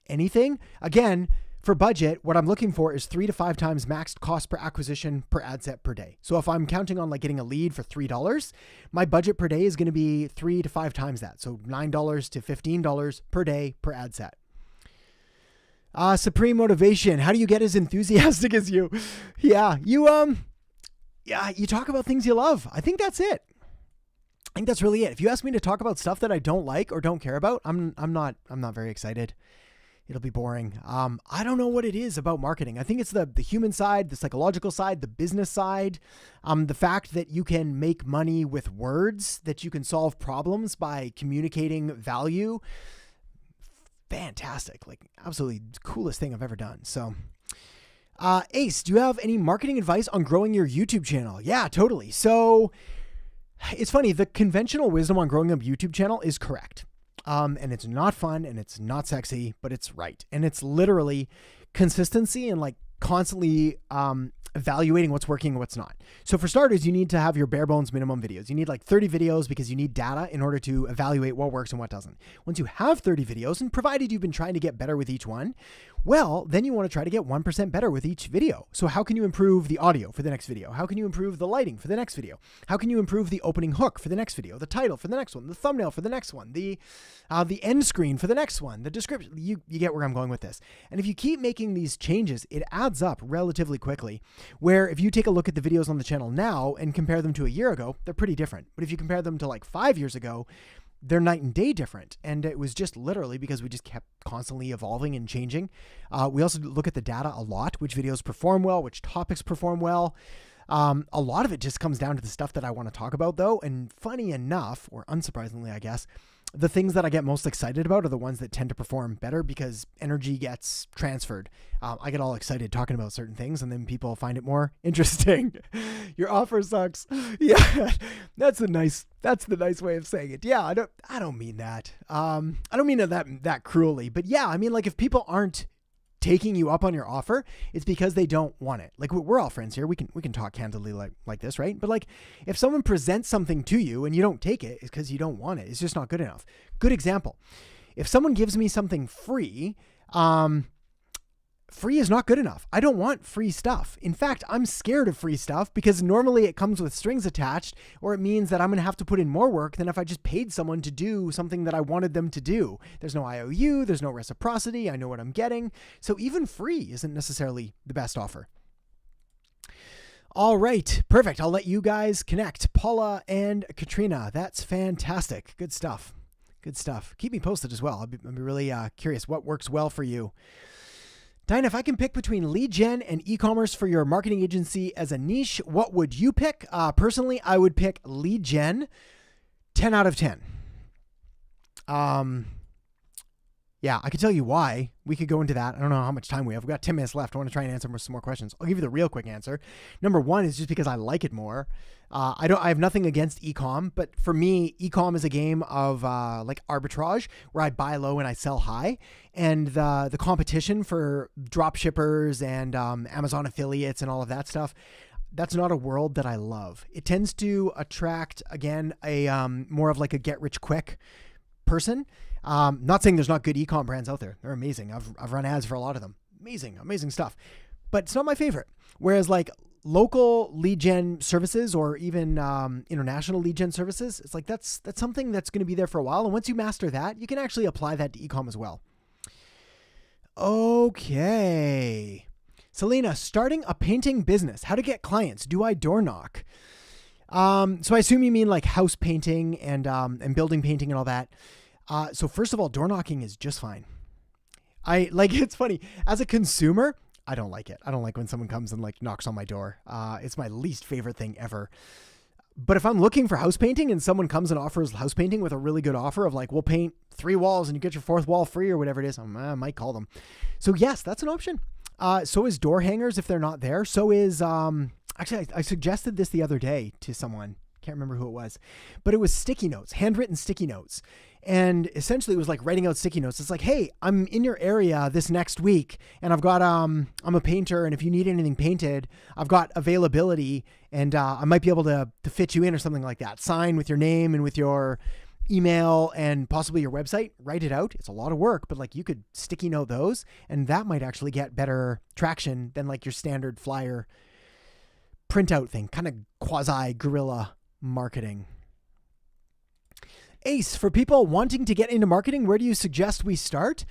Speaker 1: anything, again, for budget, what I'm looking for is 3 to 5 times maxed cost per acquisition per ad set per day. So if I'm counting on getting a lead for $3, my budget per day is going to be 3 to 5 times that. So $9 to $15 per day per ad set. Supreme motivation. How do you get as enthusiastic as you? Yeah, you talk about things you love. I think that's it. I think that's really it. If you ask me to talk about stuff that I don't like or don't care about, I'm not very excited. It'll be boring. I don't know what it is about marketing. I think it's the human side, the psychological side, the business side, the fact that you can make money with words, that you can solve problems by communicating value. Fantastic. Absolutely coolest thing I've ever done. So, Ace, do you have any marketing advice on growing your YouTube channel? Yeah, totally. So it's funny. The conventional wisdom on growing a YouTube channel is correct. And it's not fun and it's not sexy, but it's right. And it's literally consistency and constantly evaluating what's working and what's not. So for starters, you need to have your bare bones minimum videos. You need 30 videos because you need data in order to evaluate what works and what doesn't. Once you have 30 videos, and provided you've been trying to get better with each one, well, then you want to try to get 1% better with each video. So how can you improve the audio for the next video? How can you improve the lighting for the next video? How can you improve the opening hook for the next video, the title for the next one, the thumbnail for the next one, the end screen for the next one, the description? You get where I'm going with this. And if you keep making these changes, it adds up relatively quickly, where if you take a look at the videos on the channel now and compare them to a year ago, they're pretty different. But if you compare them to 5 years ago, they're night and day different. And it was just literally because we just kept constantly evolving and changing. We also look at the data a lot, which videos perform well, which topics perform well. A lot of it just comes down to the stuff that I want to talk about though. And funny enough, or unsurprisingly, I guess, the things that I get most excited about are the ones that tend to perform better because energy gets transferred. I get all excited talking about certain things and then people find it more interesting. Your offer sucks. Yeah, that's the nice way of saying it. Yeah, I don't mean that. I don't mean that cruelly, but yeah, I mean, like, if people aren't taking you up on your offer, it's because they don't want it. Like, we're all friends here. We can talk candidly like this, right? But like, if someone presents something to you and you don't take it, it's because you don't want it. It's just not good enough. Good example. If someone gives me something free, free is not good enough. I don't want free stuff. In fact, I'm scared of free stuff because normally it comes with strings attached, or it means that I'm going to have to put in more work than if I just paid someone to do something that I wanted them to do. There's no IOU, there's no reciprocity, I know what I'm getting. So even free isn't necessarily the best offer. All right, perfect. I'll let you guys connect. Paula and Katrina, that's fantastic. Good stuff. Good stuff. Keep me posted as well. I'll be really curious what works well for you. Diana, if I can pick between lead gen and e-commerce for your marketing agency as a niche, what would you pick? Personally, I would pick lead gen, 10 out of 10. Yeah, I could tell you why. We could go into that. I don't know how much time we have. We've got 10 minutes left. I want to try and answer some more questions. I'll give you the real quick answer. Number one is just because I like it more. I have nothing against e-com, but for me, e-com is a game of like arbitrage where I buy low and I sell high. And the competition for drop shippers and Amazon affiliates and all of that stuff, that's not a world that I love. It tends to attract, again, a more of like a get rich quick person. Not saying there's not good e-com brands out there. They're amazing. I've run ads for a lot of them. Amazing stuff. But it's not my favorite. Whereas like local lead gen services or even international lead gen services, it's like that's something that's going to be there for a while. And once you master that, you can actually apply that to e-com as well. Okay. Selena, starting a painting business. How to get clients? Do I door knock? So I assume you mean like house painting and building painting and all that. So first of all, door knocking is just fine. It's funny. As a consumer, I don't like it. I don't like when someone comes and like knocks on my door. It's my least favorite thing ever. But if I'm looking for house painting and someone comes and offers house painting with a really good offer of like, we'll paint 3 walls and you get your 4th wall free or whatever it is, I might call them. So yes, that's an option. So is door hangers if they're not there. So is, actually, I suggested this the other day to someone. Can't remember who it was, but it was sticky notes, handwritten sticky notes. And essentially it was like writing out sticky notes. It's like, hey, I'm in your area this next week and I've got, I'm a painter. And if you need anything painted, I've got availability and I might be able to fit you in or something like that. Sign with your name and with your email and possibly your website, write it out. It's a lot of work, but like you could sticky note those and that might actually get better traction than like your standard flyer printout thing, kind of quasi guerrilla marketing. Ace, for people wanting to get into marketing, where do you suggest we start?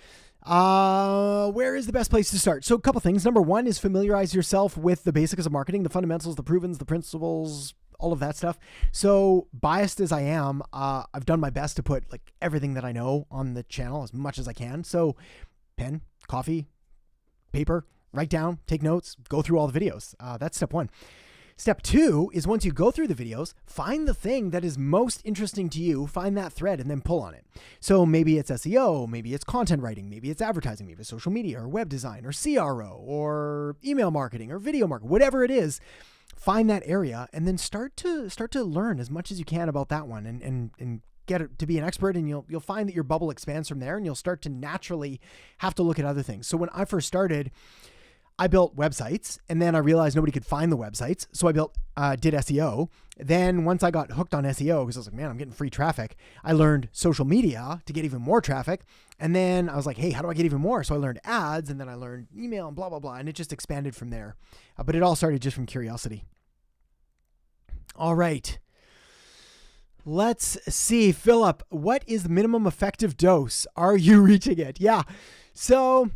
Speaker 1: Where is the best place to start? So a couple things. Number one is familiarize yourself with the basics of marketing, the fundamentals, the provens, the principles, all of that stuff. So biased as I am, I've done my best to put like everything that I know on the channel as much as I can. So pen, coffee, paper, write down, take notes, go through all the videos. That's step one. Step two is once you go through the videos, find the thing that is most interesting to you, find that thread and then pull on it. So maybe it's SEO, maybe it's content writing, maybe it's advertising, maybe it's social media or web design or CRO or email marketing or video marketing, whatever it is, find that area and then start to learn as much as you can about that one and get it to be an expert, and you'll find that your bubble expands from there and you'll start to naturally have to look at other things. So when I first started, I built websites and then I realized nobody could find the websites. So I did SEO. Then once I got hooked on SEO, because I was like, man, I'm getting free traffic, I learned social media to get even more traffic. And then I was like, hey, how do I get even more? So I learned ads and then I learned email and blah, blah, blah. And it just expanded from there. But it all started just from curiosity. All right. Let's see. Philip, what is the minimum effective dose? Are you reaching it? Yeah. So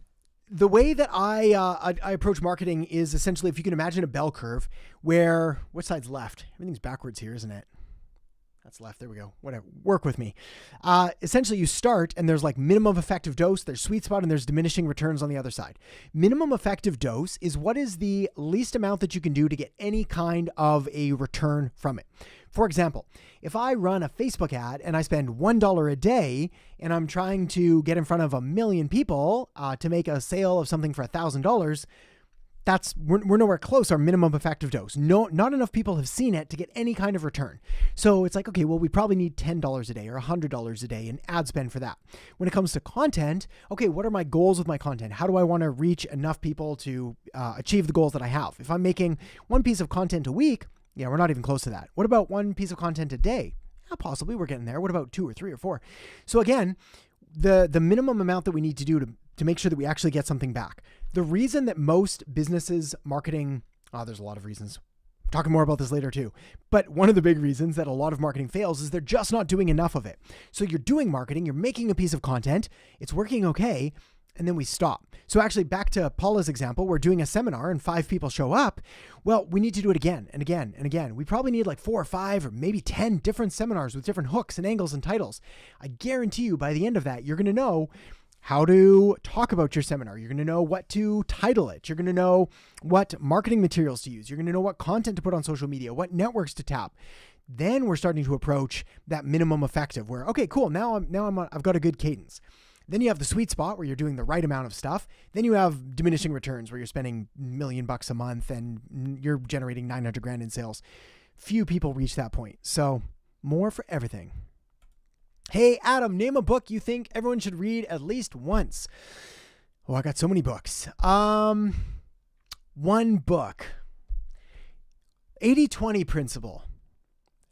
Speaker 1: the way that I approach marketing is essentially, if you can imagine a bell curve where, which side's left? Everything's backwards here, isn't it? That's left. There we go. Whatever. Work with me. Essentially, you start and there's like minimum effective dose, there's sweet spot, and there's diminishing returns on the other side. Minimum effective dose is what is the least amount that you can do to get any kind of a return from it. For example, if I run a Facebook ad and I spend $1 a day and I'm trying to get in front of 1 million people to make a sale of something for $1,000, we're nowhere close our minimum effective dose. No, not enough people have seen it to get any kind of return. So it's like, okay, well, we probably need $10 a day or $100 a day in ad spend for that. When it comes to content, okay, what are my goals with my content? How do I want to reach enough people to achieve the goals that I have? If I'm making one piece of content a week, yeah, we're not even close to that. What about one piece of content a day? Yeah, possibly we're getting there. What about 2 or 3 or 4? So again, the minimum amount that we need to do to make sure that we actually get something back. The reason that most businesses marketing, there's a lot of reasons. I'm talking more about this later too. But one of the big reasons that a lot of marketing fails is they're just not doing enough of it. So you're doing marketing, you're making a piece of content, it's working okay, and then we stop. So actually back to Paula's example, we're doing a seminar and 5 people show up. Well, we need to do it again and again and again. We probably need like 4 or 5 or maybe 10 different seminars with different hooks and angles and titles. I guarantee you by the end of that, you're going to know how to talk about your seminar. You're going to know what to title it. You're going to know what marketing materials to use. You're going to know what content to put on social media, what networks to tap. Then we're starting to approach that minimum effective where, okay, cool. I've got a good cadence. Then you have the sweet spot where you're doing the right amount of stuff. Then you have diminishing returns where you're spending $1 million a month and you're generating 900 grand in sales. Few people reach that point. So more for everything. Hey, Adam, name a book you think everyone should read at least once. Oh, I got so many books. One book. 80-20 principle.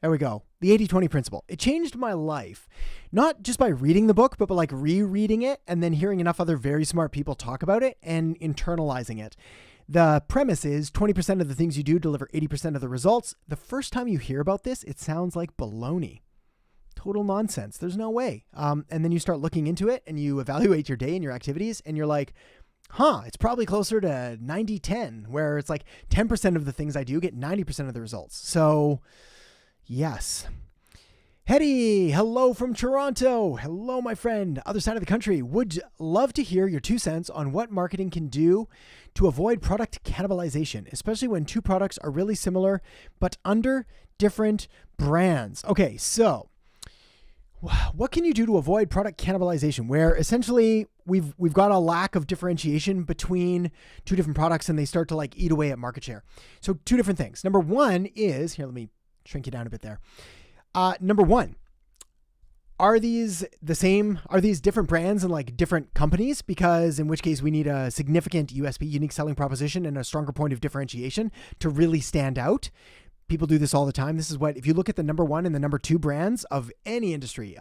Speaker 1: There we go. The 80-20 principle. It changed my life, not just by reading the book, but by like rereading it and then hearing enough other very smart people talk about it and internalizing it. The premise is 20% of the things you do deliver 80% of the results. The first time you hear about this, it sounds like baloney. Total nonsense. There's no way. And then you start looking into it and you evaluate your day and your activities and you're like, it's probably closer to 90-10, where it's like 10% of the things I do get 90% of the results. So yes. Hetty, hello from Toronto. Hello, my friend. Other side of the country. Would love to hear your 2 cents on what marketing can do to avoid product cannibalization, especially when 2 products are really similar, but under different brands. Okay, so what can you do to avoid product cannibalization, where essentially we've got a lack of differentiation between 2 different products and they start to like eat away at market share? So 2 different things. Number 1 is, here, let me shrink you down a bit there. Number 1, are these the same? Are these different brands and like different companies? Because in which case we need a significant USP, unique selling proposition, and a stronger point of differentiation to really stand out. People do this all the time. This is what, if you look at the number 1 and the number 2 brands of any industry,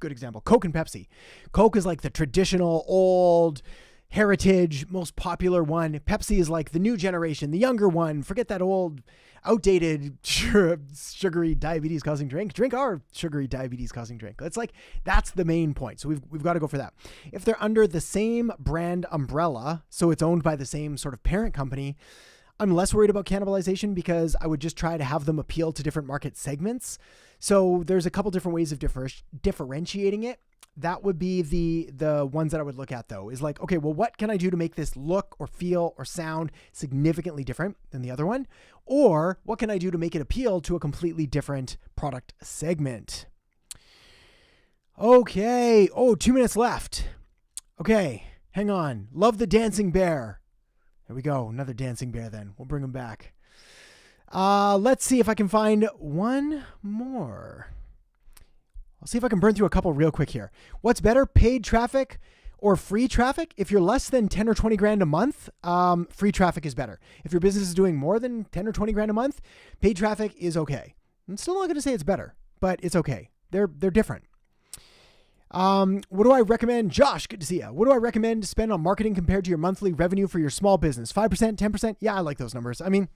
Speaker 1: good example, Coke and Pepsi. Coke is like the traditional old heritage, most popular one. Pepsi is like the new generation, the younger one. Forget that old outdated sugary diabetes causing drink. Drink our sugary diabetes causing drink. It's like, that's the main point. So we've got to go for that. If they're under the same brand umbrella, so it's owned by the same sort of parent company, I'm less worried about cannibalization because I would just try to have them appeal to different market segments. So there's a couple different ways of differentiating it. That would be the ones that I would look at though, is like, okay, well, what can I do to make this look or feel or sound significantly different than the other one? Or what can I do to make it appeal to a completely different product segment? Okay. 2 minutes left. Okay. Hang on. Love the dancing bear. There we go. Another dancing bear then. We'll bring him back. Let's see if I can find one more. I'll see if I can burn through a couple real quick here. What's better, paid traffic or free traffic? If you're less than 10 or 20 grand a month, free traffic is better. If your business is doing more than 10 or 20 grand a month, paid traffic is okay. I'm still not going to say it's better, but it's okay. They're different. What do I recommend? Josh, good to see you. What do I recommend to spend on marketing compared to your monthly revenue for your small business? 5%, 10%? Yeah, I like those numbers. I mean,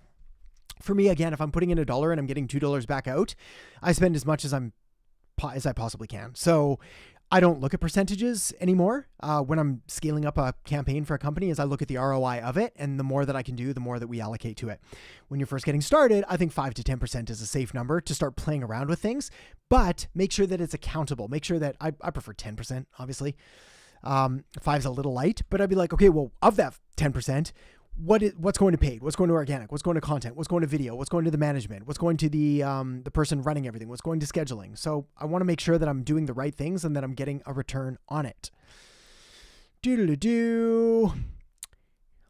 Speaker 1: for me, again, if I'm putting in $1 and I'm getting $2 back out, I spend as much as I possibly can. So I don't look at percentages anymore when I'm scaling up a campaign for a company, as I look at the ROI of it, and the more that I can do, the more that we allocate to it. When you're first getting started, I think 5 to 10% is a safe number to start playing around with things, but make sure that it's accountable. Make sure that I prefer 10%, obviously. 5's a little light, but I'd be like, okay, well, of that 10%, what's going to paid? What's going to organic? What's going to content? What's going to video? What's going to the management? What's going to the person running everything? What's going to scheduling? So I want to make sure that I'm doing the right things and that I'm getting a return on it.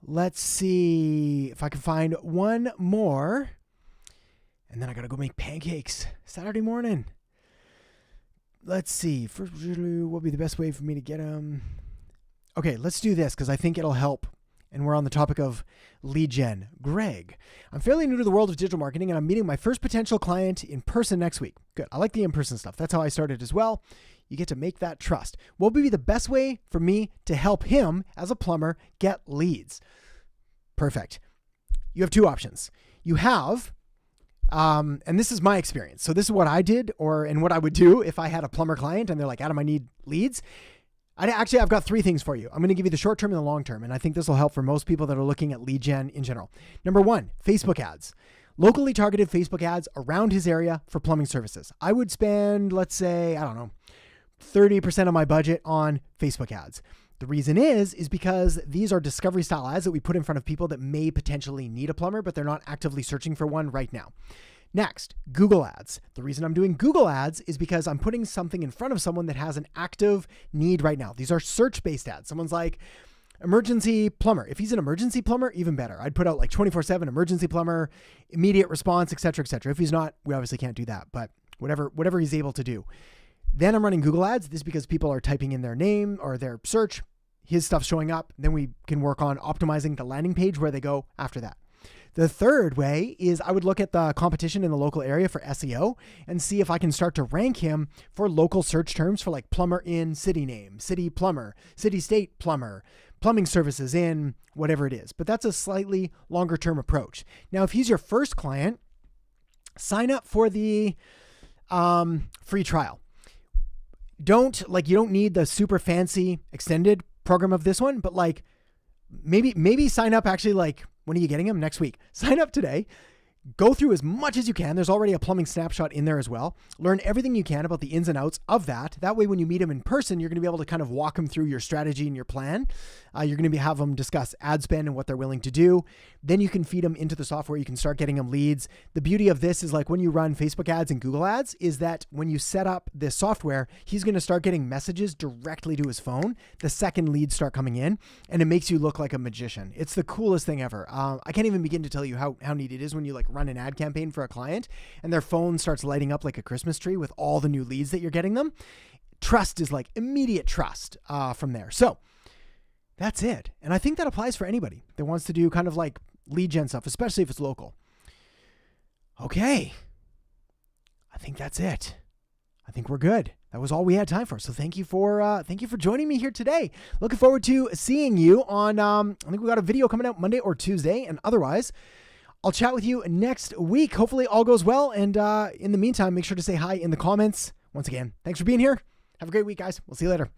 Speaker 1: Let's see if I can find one more. And then I got to go make pancakes Saturday morning. Let's see. First, what would be the best way for me to get them? Okay, let's do this because I think it'll help. And we're on the topic of lead gen. Greg, I'm fairly new to the world of digital marketing and I'm meeting my first potential client in person next week. Good. I like the in-person stuff. That's how I started as well. You get to make that trust. What would be the best way for me to help him as a plumber get leads? Perfect. You have two options. You have, and this is my experience. So this is what I did and what I would do if I had a plumber client and they're like, Adam, I need leads. I've got three things for you. I'm going to give you the short term and the long term. And I think this will help for most people that are looking at lead gen in general. Number one, Facebook ads. Locally targeted Facebook ads around his area for plumbing services. I would spend, let's say, 30% of my budget on Facebook ads. The reason is because these are discovery style ads that we put in front of people that may potentially need a plumber, but they're not actively searching for one right now. Next, Google ads. The reason I'm doing Google ads is because I'm putting something in front of someone that has an active need right now. These are search-based ads. Someone's like, emergency plumber. If he's an emergency plumber, even better. I'd put out like 24/7 emergency plumber, immediate response, et cetera, et cetera. If he's not, we obviously can't do that, but whatever he's able to do. Then I'm running Google ads. This is because people are typing in their name or their search, his stuff's showing up. Then we can work on optimizing the landing page where they go after that. The third way is I would look at the competition in the local area for SEO and see if I can start to rank him for local search terms for like plumber in city name, city plumber, city state plumber, plumbing services in whatever it is. But that's a slightly longer term approach. Now, if he's your first client, sign up for the free trial. You don't need the super fancy extended program of this one, but like maybe sign up actually like, when are you getting them? Next week. Sign up today. Go through as much as you can. There's already a plumbing snapshot in there as well. Learn everything you can about the ins and outs of that. That way, when you meet them in person, you're going to be able to kind of walk them through your strategy and your plan. You're going to have them discuss ad spend and what they're willing to do. Then you can feed them into the software. You can start getting them leads. The beauty of this is like when you run Facebook ads and Google ads is that when you set up this software, he's going to start getting messages directly to his phone the second leads start coming in, and it makes you look like a magician. It's the coolest thing ever. I can't even begin to tell you how neat it is when you like run an ad campaign for a client and their phone starts lighting up like a Christmas tree with all the new leads that you're getting them. Trust is like immediate trust from there. So that's it. And I think that applies for anybody that wants to do kind of like lead gen stuff, especially if it's local. Okay. I think that's it. I think we're good. That was all we had time for. So thank you for joining me here today. Looking forward to seeing you on, I think we got a video coming out Monday or Tuesday, and otherwise I'll chat with you next week. Hopefully all goes well. And in the meantime, make sure to say hi in the comments. Once again, thanks for being here. Have a great week, guys. We'll see you later.